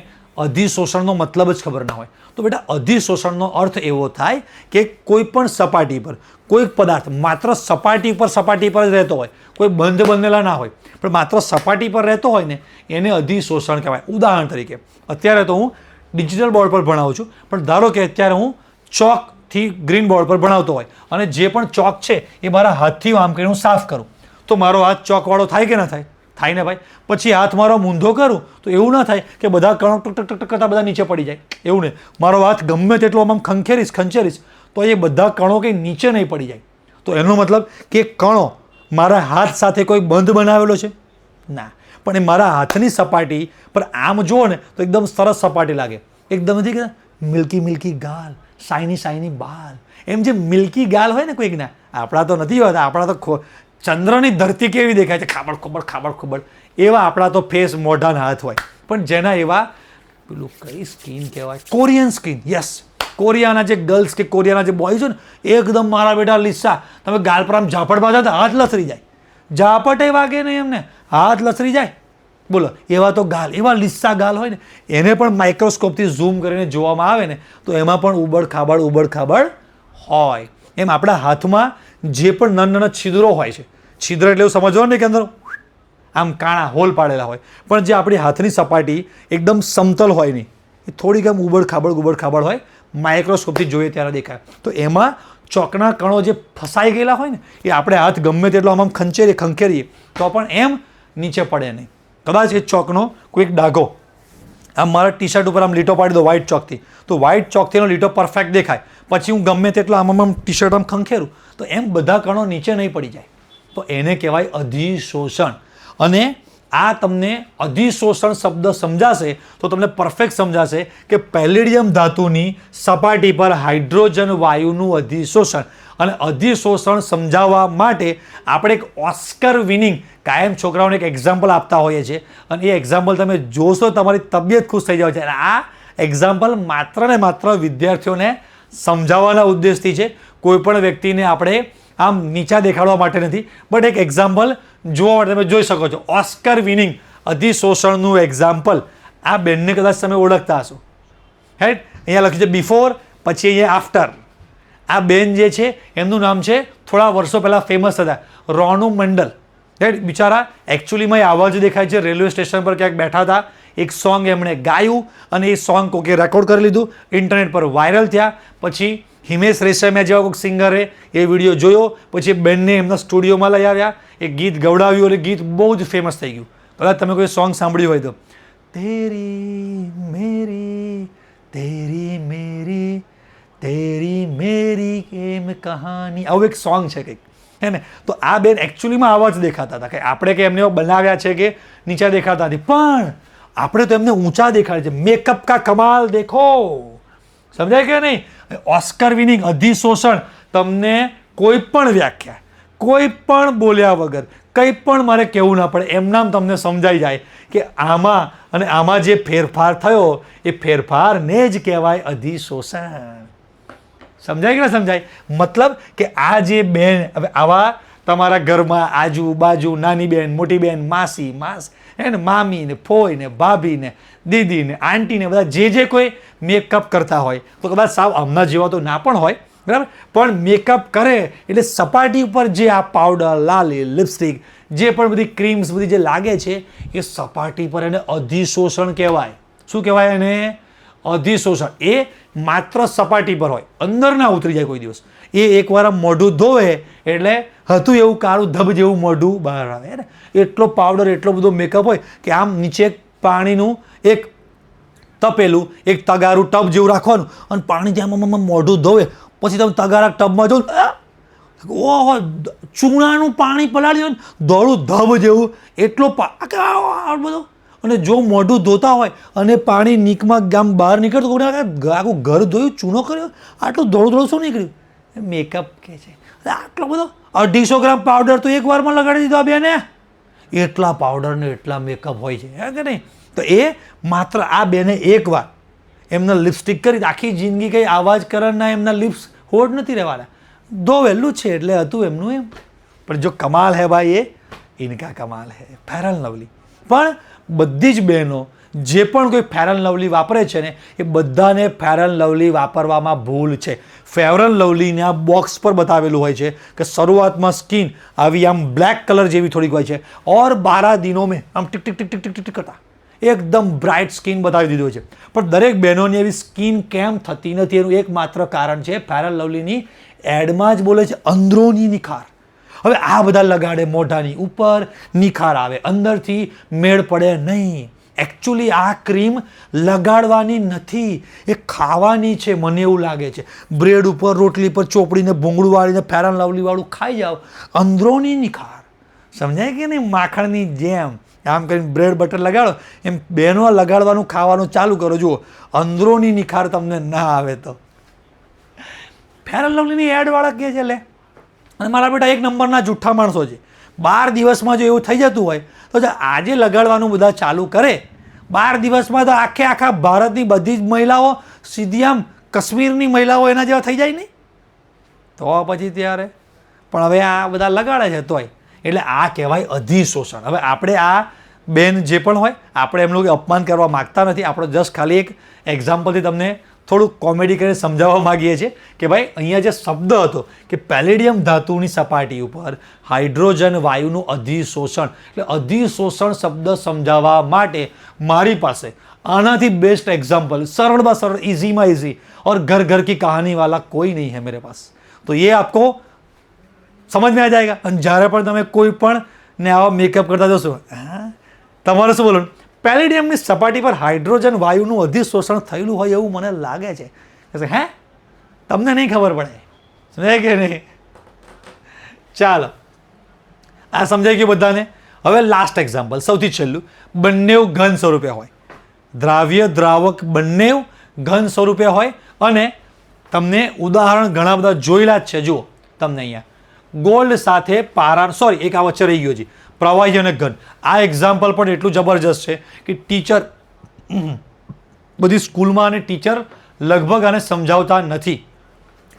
અધિશોષણનો મતલબ જ ખબર ના હોય. તો બેટા અધિશોષણનો અર્થ એવો થાય કે કોઈ પણ સપાટી પર કોઈ પદાર્થ માત્ર સપાટી પર જ રહેતો હોય, કોઈ બંધ બંધેલા ના હોય, પણ માત્ર સપાટી પર રહેતો હોય ને એને અધિશોષણ કહેવાય. ઉદાહરણ તરીકે અત્યારે તો હું ડિજિટલ બોર્ડ પર ભણાવું છું, પણ ધારો કે અત્યારે હું ચોકથી ગ્રીન બોર્ડ પર ભણાવતો હોય અને જે પણ ચોક છે એ મારા હાથથી આમ કરીને હું સાફ કરું, તો મારો હાથ ચોકવાળો થાય કે ના થાય? થાય ને ભાઈ. પછી હાથ મારો મૂંધો કરું તો એવું ના થાય કે બધા કણો ટક ટક ટક કરતા બધા નીચે પડી જાય, એવું નહીં. મારો હાથ ગમે તેટલો આમ ખંચેરીશ તો એ બધા કણો કંઈ નીચે નહીં પડી જાય. તો એનો મતલબ કે કણો મારા હાથ સાથે કોઈ બંધ બનાવેલો છે ના, પણ એ મારા હાથની સપાટી પર આમ જુઓ ને તો એકદમ સરસ સપાટી લાગે, એકદમ નથી કે મિલ્કી ગાલ, શાઇની બાલ, એમ જે મિલ્કી ગાલ હોય ને કોઈકના, આપણા તો નથી હોતા, આપણા તો ચંદ્રની ધરતી કેવી દેખાય છે, ખાબડ ખોબડ, એવા આપણા તો ફેસ, મોઢાના હાથ હોય. પણ જેના એવા પેલું કઈ સ્કિન કહેવાય, કોરિયન સ્કિન, યસ, કોરિયાના જે ગર્લ્સ કે કોરિયાના જે બોયઝ હોય ને એકદમ મારા બેટા લીસા, તમે ગાલ પર આમ ઝાપટ બાંધો તો હાથ લસરી જાય, ઝાપટે વાગે નહીં એમને, હાથ લસરી જાય. બોલો, એવા તો ગાલ, એવા લીસા ગાલ હોય ને એને પણ માઇક્રોસ્કોપથી ઝૂમ કરીને જોવામાં આવે ને તો એમાં પણ ઉબડ ખાબડ હોય. એમ આપણા હાથમાં જે પણ નાના છિદ્રો હોય છે, છિદ્ર એટલે એવું સમજવાનું નહીં કે અંદર આમ કાણા હોલ પાડેલા હોય, પણ જે આપણી હાથની સપાટી એકદમ સમતલ હોય નહીં, એ થોડીક આમ ઉબડ ખાબડ હોય, માઇક્રોસ્કોપથી જોઈએ ત્યારે દેખાય. તો એમાં ચોકના કણો જે ફસાઈ ગયેલા હોય ને એ આપણે હાથ ગમે તેટલો આમ ખંખેરીએ તો પણ એમ નીચે પડે નહીં. કદાચ એ ચોકનો કોઈક ડાઘો આમ મારા ટી શર્ટ ઉપર આમ લીટો પાડી દો વ્હાઇટ ચોકથી, તો વ્હાઇટ ચોકથીનો લીટો પરફેક્ટ દેખાય, પછી હું ગમે તેટલો આમ ટી શર્ટ આમ ખંખેરું તો એમ બધા કણો નીચે નહીં પડી જાય, તો એને કહેવાય અધિશોષણ. અને આ તમને અધિશોષણ શબ્દ સમજાશે તો તમને પરફેક્ટ સમજાશે કે પેલેડિયમ ધાતુની સપાટી પર હાઇડ્રોજન વાયુનું અધિશોષણ અને અધિશોષણ સમજાવવા માટે આપણે એક ઓસ્કર વિનિંગ કાયમ છોકરાઓને એક એક્ઝામ્પલ આપતા હોઈએ છીએ અને એ એક્ઝામ્પલ તમે જોશો તમારી તબિયત ખુશ થઈ જાય છે. અને આ એક્ઝામ્પલ માત્ર ને માત્ર વિદ્યાર્થીઓને સમજાવવાના ઉદ્દેશથી છે. કોઈ પણ વ્યક્તિને આપણે આમ નીચા દેખાડવા માટે નથી, બટ એક એક્ઝામ્પલ જોવા માટે તમે જોઈ શકો છો. ઓસ્કર વિનિંગ અધિશોષણનું એક્ઝામ્પલ. આ બેનને કદાચ તમે ઓળખતા હશો, રાઈટ? અહીંયા લખ્યું છે બિફોર, પછી અહીંયા આફ્ટર. આ બેન જે છે એમનું નામ છે, થોડા વર્ષો પહેલાં ફેમસ હતા, રોનુ મંડલ, રાઈટ? બિચારા એકચ્યુઅલીમાં એ આવા જ દેખાય છે, રેલવે સ્ટેશન પર ક્યાંક બેઠા હતા, એક સોંગ એમણે ગાયું અને એ સોંગ કોકે રેકોર્ડ કરી લીધું, ઇન્ટરનેટ પર વાયરલ થયા. પછી હિમેશ રેશમિયા જેવા કોઈક સિંગરે એ વિડીયો જોયો, પછી બેનને એમના સ્ટુડિયોમાં લઈ આવ્યા, એ ગીત ગવડાવ્યું અને ગીત બહુ જ ફેમસ થઈ ગયું. કદાચ તમે કોઈ સોંગ સાંભળ્યું હોય તો, તેરી મેરી તેરી મેરી તેરી મેરી કેમ કહાની, આવું એક સોંગ છે કંઈક, હે ને? તો આ બેન એકચ્યુઅલીમાં આવા જ દેખાતા હતા. કે આપણે કે એમને બનાવ્યા છે કે નીચા દેખાતા નથી, પણ આપણે તો એમને ઊંચા દેખાડે છે. મેકઅપ કા કમાલ દેખો, સમજાય કે નહીં? ઓસ્કર વિનિંગ અધિશોષણ તમને કોઈ પણ વ્યાખ્યા, કોઈ પણ બોલ્યા વગર, કંઈ પણ મારે કહેવું ના પડે, એમનામ તમને સમજાઈ જાય કે આમાં અને આમાં જે ફેરફાર થયો એ ફેરફારને જ કહેવાય અધિશોષણ. સમજાય કે ના સમજાય? મતલબ કે આ જે બેન, હવે આવા તમારા ઘરમાં આજુબાજુ નાની બેન, મોટી બેન, માસી, હે ને, મામી ને, ફોઈ ને, ભાભી ને, દીદી ને, આંટી ને, બધા જે કોઈ મેકઅપ કરતા હોય તો કદાચ સાવ હમણાં જેવા તો ના પણ હોય, બરાબર? પણ મેકઅપ કરે એટલે સપાટી ઉપર જે આ પાવડર, લાલી, લિપસ્ટિક, જે પણ બધી ક્રીમ્સ બધી જે લાગે છે એ સપાટી પર એને અધિશોષણ કહેવાય. શું કહેવાય એને? અધિશોષણ. એ માત્ર સપાટી પર હોય, અંદર ના ઉતરી જાય કોઈ દિવસ. એ એકવાર મોઢું ધોવે એટલે હતું એવું કાળું ધબ જેવું મોઢું બહાર આવે ને. એટલો પાવડર, એટલો બધો મેકઅપ હોય કે આમ નીચે પાણીનું એક તપેલું, એક તગારું ટબ જેવું રાખવાનું અને પાણી ત્યાં મોઢું ધોવે, પછી તમે તગારા ટબમાં જો, ઓહો, ચૂણાનું પાણી પલાળી દો ને, દોડું ધબ જેવું, એટલો બધો. અને જો મોઢું ધોતા હોય અને પાણી નીકમાં ગામ બહાર નીકળતું, આખું ઘર ધોયું, ચૂનો કર્યો, આટલું દોડું શું નીકળ્યું? મેકઅપ કે છે. આટલો બધો 250 ગ્રામ પાવડર તો એક વારમાં લગાડી દીધો આ બેને. એટલા પાવડર ને એટલા મેકઅપ હોય છે, હે કે નહીં? તો એ માત્ર આ બેને એકવાર એમના લિપસ્ટિક કરી, આખી જિંદગી કંઈ આવાજ કરવાના એમના લિપ્સ હોડ નથી રહેવાના, ધોવેલું છે એટલે હતું એમનું એમ. પણ જો કમાલ હે ભાઈ, એ ઇનકા કમાલ હે. ફેર એન્ડ લવલી. પણ બધી જ બહેનો જે પણ કોઈ ફેર એન્ડ લવલી વાપરે છે ને, એ બધાને ફેર એન્ડ લવલી વાપરવામાં ભૂલ છે. ફેર એન્ડ લવલીને આ બોક્સ પર બતાવેલું હોય છે કે શરૂઆતમાં સ્કિન આવી આમ બ્લેક કલર જેવી થોડીક હોય છે, ઓર 12 દિનો મેં આમ tick tick tick tick tick tick કરતા એકદમ બ્રાઇટ સ્કિન બતાવી દીધું છે. પણ દરેક બહેનોની એવી સ્કિન કેમ થતી નથી એનું એકમાત્ર કારણ છે ફેર એન્ડ લવલીની એડમાં જ બોલે છે અંદરોની નિખાર. હવે આ બધા લગાડે મોઢાની ઉપર, નિખાર આવે, અંદરથી મેળ પડે નહીં. એકચ્યુઅલી આ ક્રીમ લગાડવાની નથી, એ ખાવાની છે. મને એવું લાગે છે બ્રેડ ઉપર, રોટલી પર ચોપડીને ભૂંગળું વાળીને ફેર એન્ડ લવલી વાળું ખાઈ જાઓ, અંદરોની નિખાર. સમજાય કે નહીં? માખણની જેમ આમ કરીને બ્રેડ બટર લગાડો એમ બહેનો લગાડવાનું, ખાવાનું ચાલુ કરો, જુઓ અંદરોની નિખાર તમને ના આવે તો. ફેર એન્ડ લવલીની એડવાળા કહે છે લે. અને મારા બેટા એક નંબરના જુઠ્ઠા માણસો છે. 12 દિવસમાં જો એવું થઈ જતું હોય તો આજે લગાડવાનું બધા ચાલુ કરે, 12 દિવસમાં તો આખા ભારતની બધી જ મહિલાઓ સીધી આમ કાશ્મીરની મહિલાઓ એના જેવા થઈ જાય નહીં તો પછી ત્યારે. પણ હવે આ બધા લગાડે છે તોય, એટલે આ કહેવાય અધિશોષણ. હવે આપણે આ બેન જે પણ હોય, આપણે એમનું અપમાન કરવા માગતા નથી, આપણે જસ્ટ ખાલી એક એક્ઝામ્પલથી તમને થોડુંક કોમેડી કરીને સમજાવવા માગીએ છીએ કે ભાઈ અહીંયા જે શબ્દ હતો કે પેલેડિયમ ધાતુની સપાટી ઉપર હાઇડ્રોજન વાયુનું અધિશોષણ, એટલે અધિશોષણ શબ્દ સમજાવવા માટે મારી પાસે આનાથી બેસ્ટ એग्जाम्पल, सरल सरल, इजी में इजी और घर घर की कहानी वाला कोई नहीं है मेरे पास. तो ये आपको समझ में आ जाएगा. અને જ્યારે પણ તમે કોઈ પણ ને આવા મેકઅપ કરતા જશો, તમારે શું બોલવાનું? પેલેડિયમની સપાટી પર હાઇડ્રોજન વાયુનું અધિશોષણ થયેલું હોય એવું મને લાગે છે. હે, તમને નહીં ખબર પડે, સમજાય કે નહીં? ચાલો, આ સમજાઈ ગયું બધાને. હવે લાસ્ટ એક્ઝામ્પલ, સૌથી છેલ્લું, બંને ઘન સ્વરૂપે હોય, દ્રાવ્ય દ્રાવક બંને ઘન સ્વરૂપે હોય અને તમને ઉદાહરણ ઘણા બધા જોયેલા જ છે. જુઓ તમને અહીંયા ગોલ્ડ સાથે પારા, સોરી એક આ વચ્ચે રહી ગયો છે, પ્રવાહી અને ઘન. આ એક્ઝામ્પલ પણ એટલું જબરજસ્ત છે કે ટીચર બધી સ્કૂલમાં અને ટીચર લગભગ આને સમજાવતા નથી.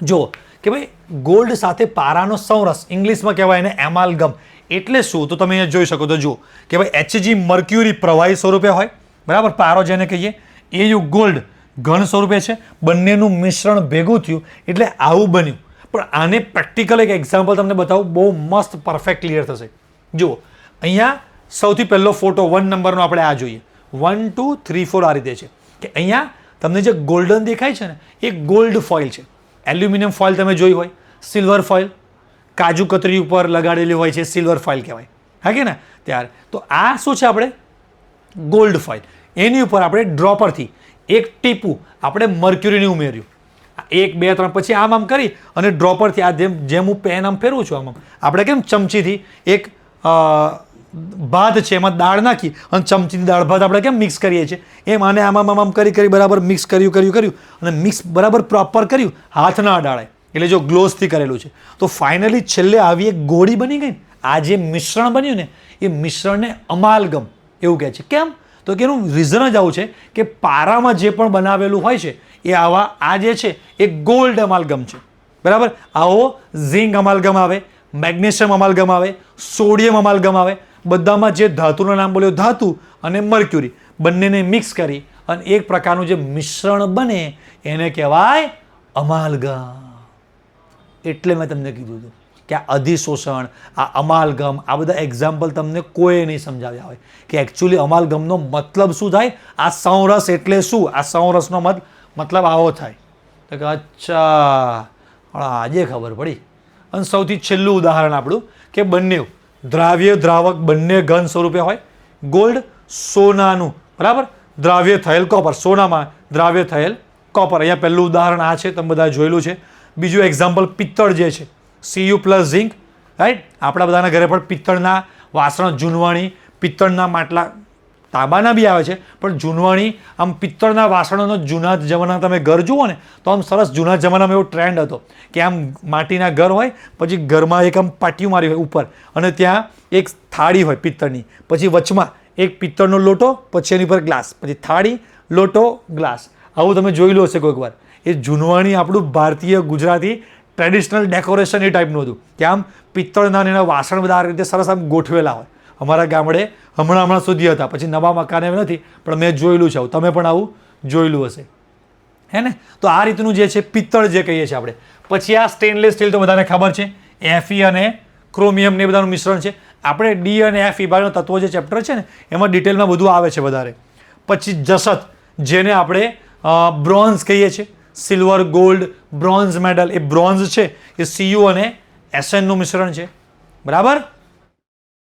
જુઓ કે ભાઈ ગોલ્ડ સાથે પારાનો સંરસ, ઇંગ્લિશમાં કહેવાય એને એમાલ્ગમ. એટલે શું? તો તમે અહીંયા જોઈ શકો તો જુઓ કે ભાઈ Hg મર્ક્યુરી પ્રવાહી સ્વરૂપે હોય, બરાબર, પારો જેને કહીએ, Au ગોલ્ડ ઘન સ્વરૂપે છે, બંનેનું મિશ્રણ ભેગું થયું એટલે આવું બન્યું. પણ આને પ્રેક્ટિકલ એક એક્ઝામ્પલ તમને બતાવું, બહુ મસ્ત પરફેક્ટ ક્લિયર થશે. જુઓ અહીંયા સૌથી પહેલો ફોટો 1 નંબરનો આપણે આ જોઈએ. 1 2 3 4 આ રીતે છે કે અહીંયા તમને જે ગોલ્ડન દેખાય છે ને એ ગોલ્ડ ફોઇલ છે. એલ્યુમિનિયમ ફોઇલ તમે જોઈ હોય, સિલ્વર ફોઇલ કાજુ કતરી ઉપર લગાડેલી હોય છે, સિલ્વર ફોઇલ કહેવાય, હા કે ને? ત્યારે તો આ શું છે? આપણે ગોલ્ડ ફોઇલ, એની ઉપર આપણે ડ્રોપરથી એક ટીપું આપણે મર્ક્યુરીને ઉમેર્યું, 1 2 3 પછી આમ કરી અને ડ્રોપરથી આ જેમ હું પેન આમ ફેરવું છું, આમ આપણે કેમ ચમચીથી એક ભાત છે એમાં દાળ નાખી અને ચમચીની દાળ ભાત આપણે કેમ મિક્સ કરીએ છીએ, એમ આને આમ કરી બરાબર મિક્સ કર્યું અને મિક્સ બરાબર પ્રોપર કર્યું, હાથ ના અડાળે, એટલે જો ગ્લોવ્સથી કરેલું છે. તો ફાઇનલી છેલ્લે આવી એક ગોળી બની ગઈ. આ જે મિશ્રણ બન્યું ને એ મિશ્રણને અમાલગમ એવું કહે છે. કેમ? તો કે એનું રીઝન જ આવું છે કે પારામાં જે પણ બનાવેલું હોય છે એ આવા આ જે છે એ ગોલ્ડ અમાલગમ છે, બરાબર. આવો ઝિંક અમાલગમ આવે, મેગ્નેશિયમ અમાલગમ આવે, સોડિયમ અમાલગમ આવે. બધામાં જે ધાતુનું નામ બોલ્યો ધાતુ અને મર્ક્યુરી બંનેને મિક્સ કરી અને એક પ્રકારનું જે મિશ્રણ બને એને કહેવાય અમાલગમ. એટલે મેં તમને કીધું હતું કે આ અધિશોષણ, આ અમાલગમ, આ બધા એક્ઝામ્પલ તમને કોઈ નહીં સમજાવ્યા હોય કે એકચ્યુઅલી અમાલગમનો મતલબ શું થાય. આ સંરસ એટલે શું? આ સંરસનો મતલબ આવો થાય. તો કે અચ્છા, આજે ખબર પડી. અને સૌથી છેલ્લું ઉદાહરણ આપણું કે બંને દ્રાવ્ય દ્રાવક બંને ઘન સ્વરૂપે હોય. ગોલ્ડ સોનાનું, બરાબર, દ્રાવ્ય થયેલ કોપર, સોનામાં દ્રાવ્ય થયેલ કોપર. અહીંયા પહેલું ઉદાહરણ આ છે, તમે બધા જોયેલું છે. બીજું એક્ઝામ્પલ પિત્તળ જે છે, Cu પ્લસ ઝિંક, રાઈટ. આપણા બધાના ઘરે પણ પિત્તળના વાસણ, જૂનવાણી, પિત્તળના માટલા, તાંબાના બી આવે છે પણ જૂનવાણી, આમ પિત્તળના વાસણોનો જૂના જમાના તમે ઘર જુઓ ને તો આમ સરસ. જૂના જમાનામાં એવો ટ્રેન્ડ હતો કે આમ માટીના ઘર હોય, પછી ઘરમાં એક આમ પાટિયું મારી હોય ઉપર અને ત્યાં એક થાળી હોય પિત્તળની, પછી વચમાં એક પિત્તળનો લોટો, પછી એની પર ગ્લાસ, પછી થાળી, લોટો, ગ્લાસ. આવું તમે જોયેલું હશે કોઈક વાર. એ જૂનવાણી આપણું ભારતીય ગુજરાતી ટ્રેડિશનલ ડેકોરેશન એ ટાઈપનું હતું કે આમ પિત્તળના એના વાસણ બધા આ રીતે સરસ આમ ગોઠવેલા હોય. અમારા ગામડે હમણાં સુધી હતા, પછી નવા મકાને નથી, પણ મેં જોયેલું છે આવું. તમે પણ આવું જોયેલું હશે, હે ને? તો આ રીતનું જે છે પિત્તળ જે કહીએ છીએ આપણે. પછી આ સ્ટેનલેસ સ્ટીલ તો બધાને ખબર છે, Fe અને ક્રોમિયમ ને બધાનું મિશ્રણ છે. આપણે ડી અને એફ વિભાગનો તત્વો જે ચેપ્ટર છે ને એમાં ડિટેલમાં બધું આવે છે વધારે. પછી જસત, જેને આપણે બ્રોન્ઝ કહીએ છીએ, સિલ્વર, ગોલ્ડ, બ્રોન્ઝ મેડલ. એ બ્રોન્ઝ છે એ Cu અને Sn નું મિશ્રણ છે, બરાબર.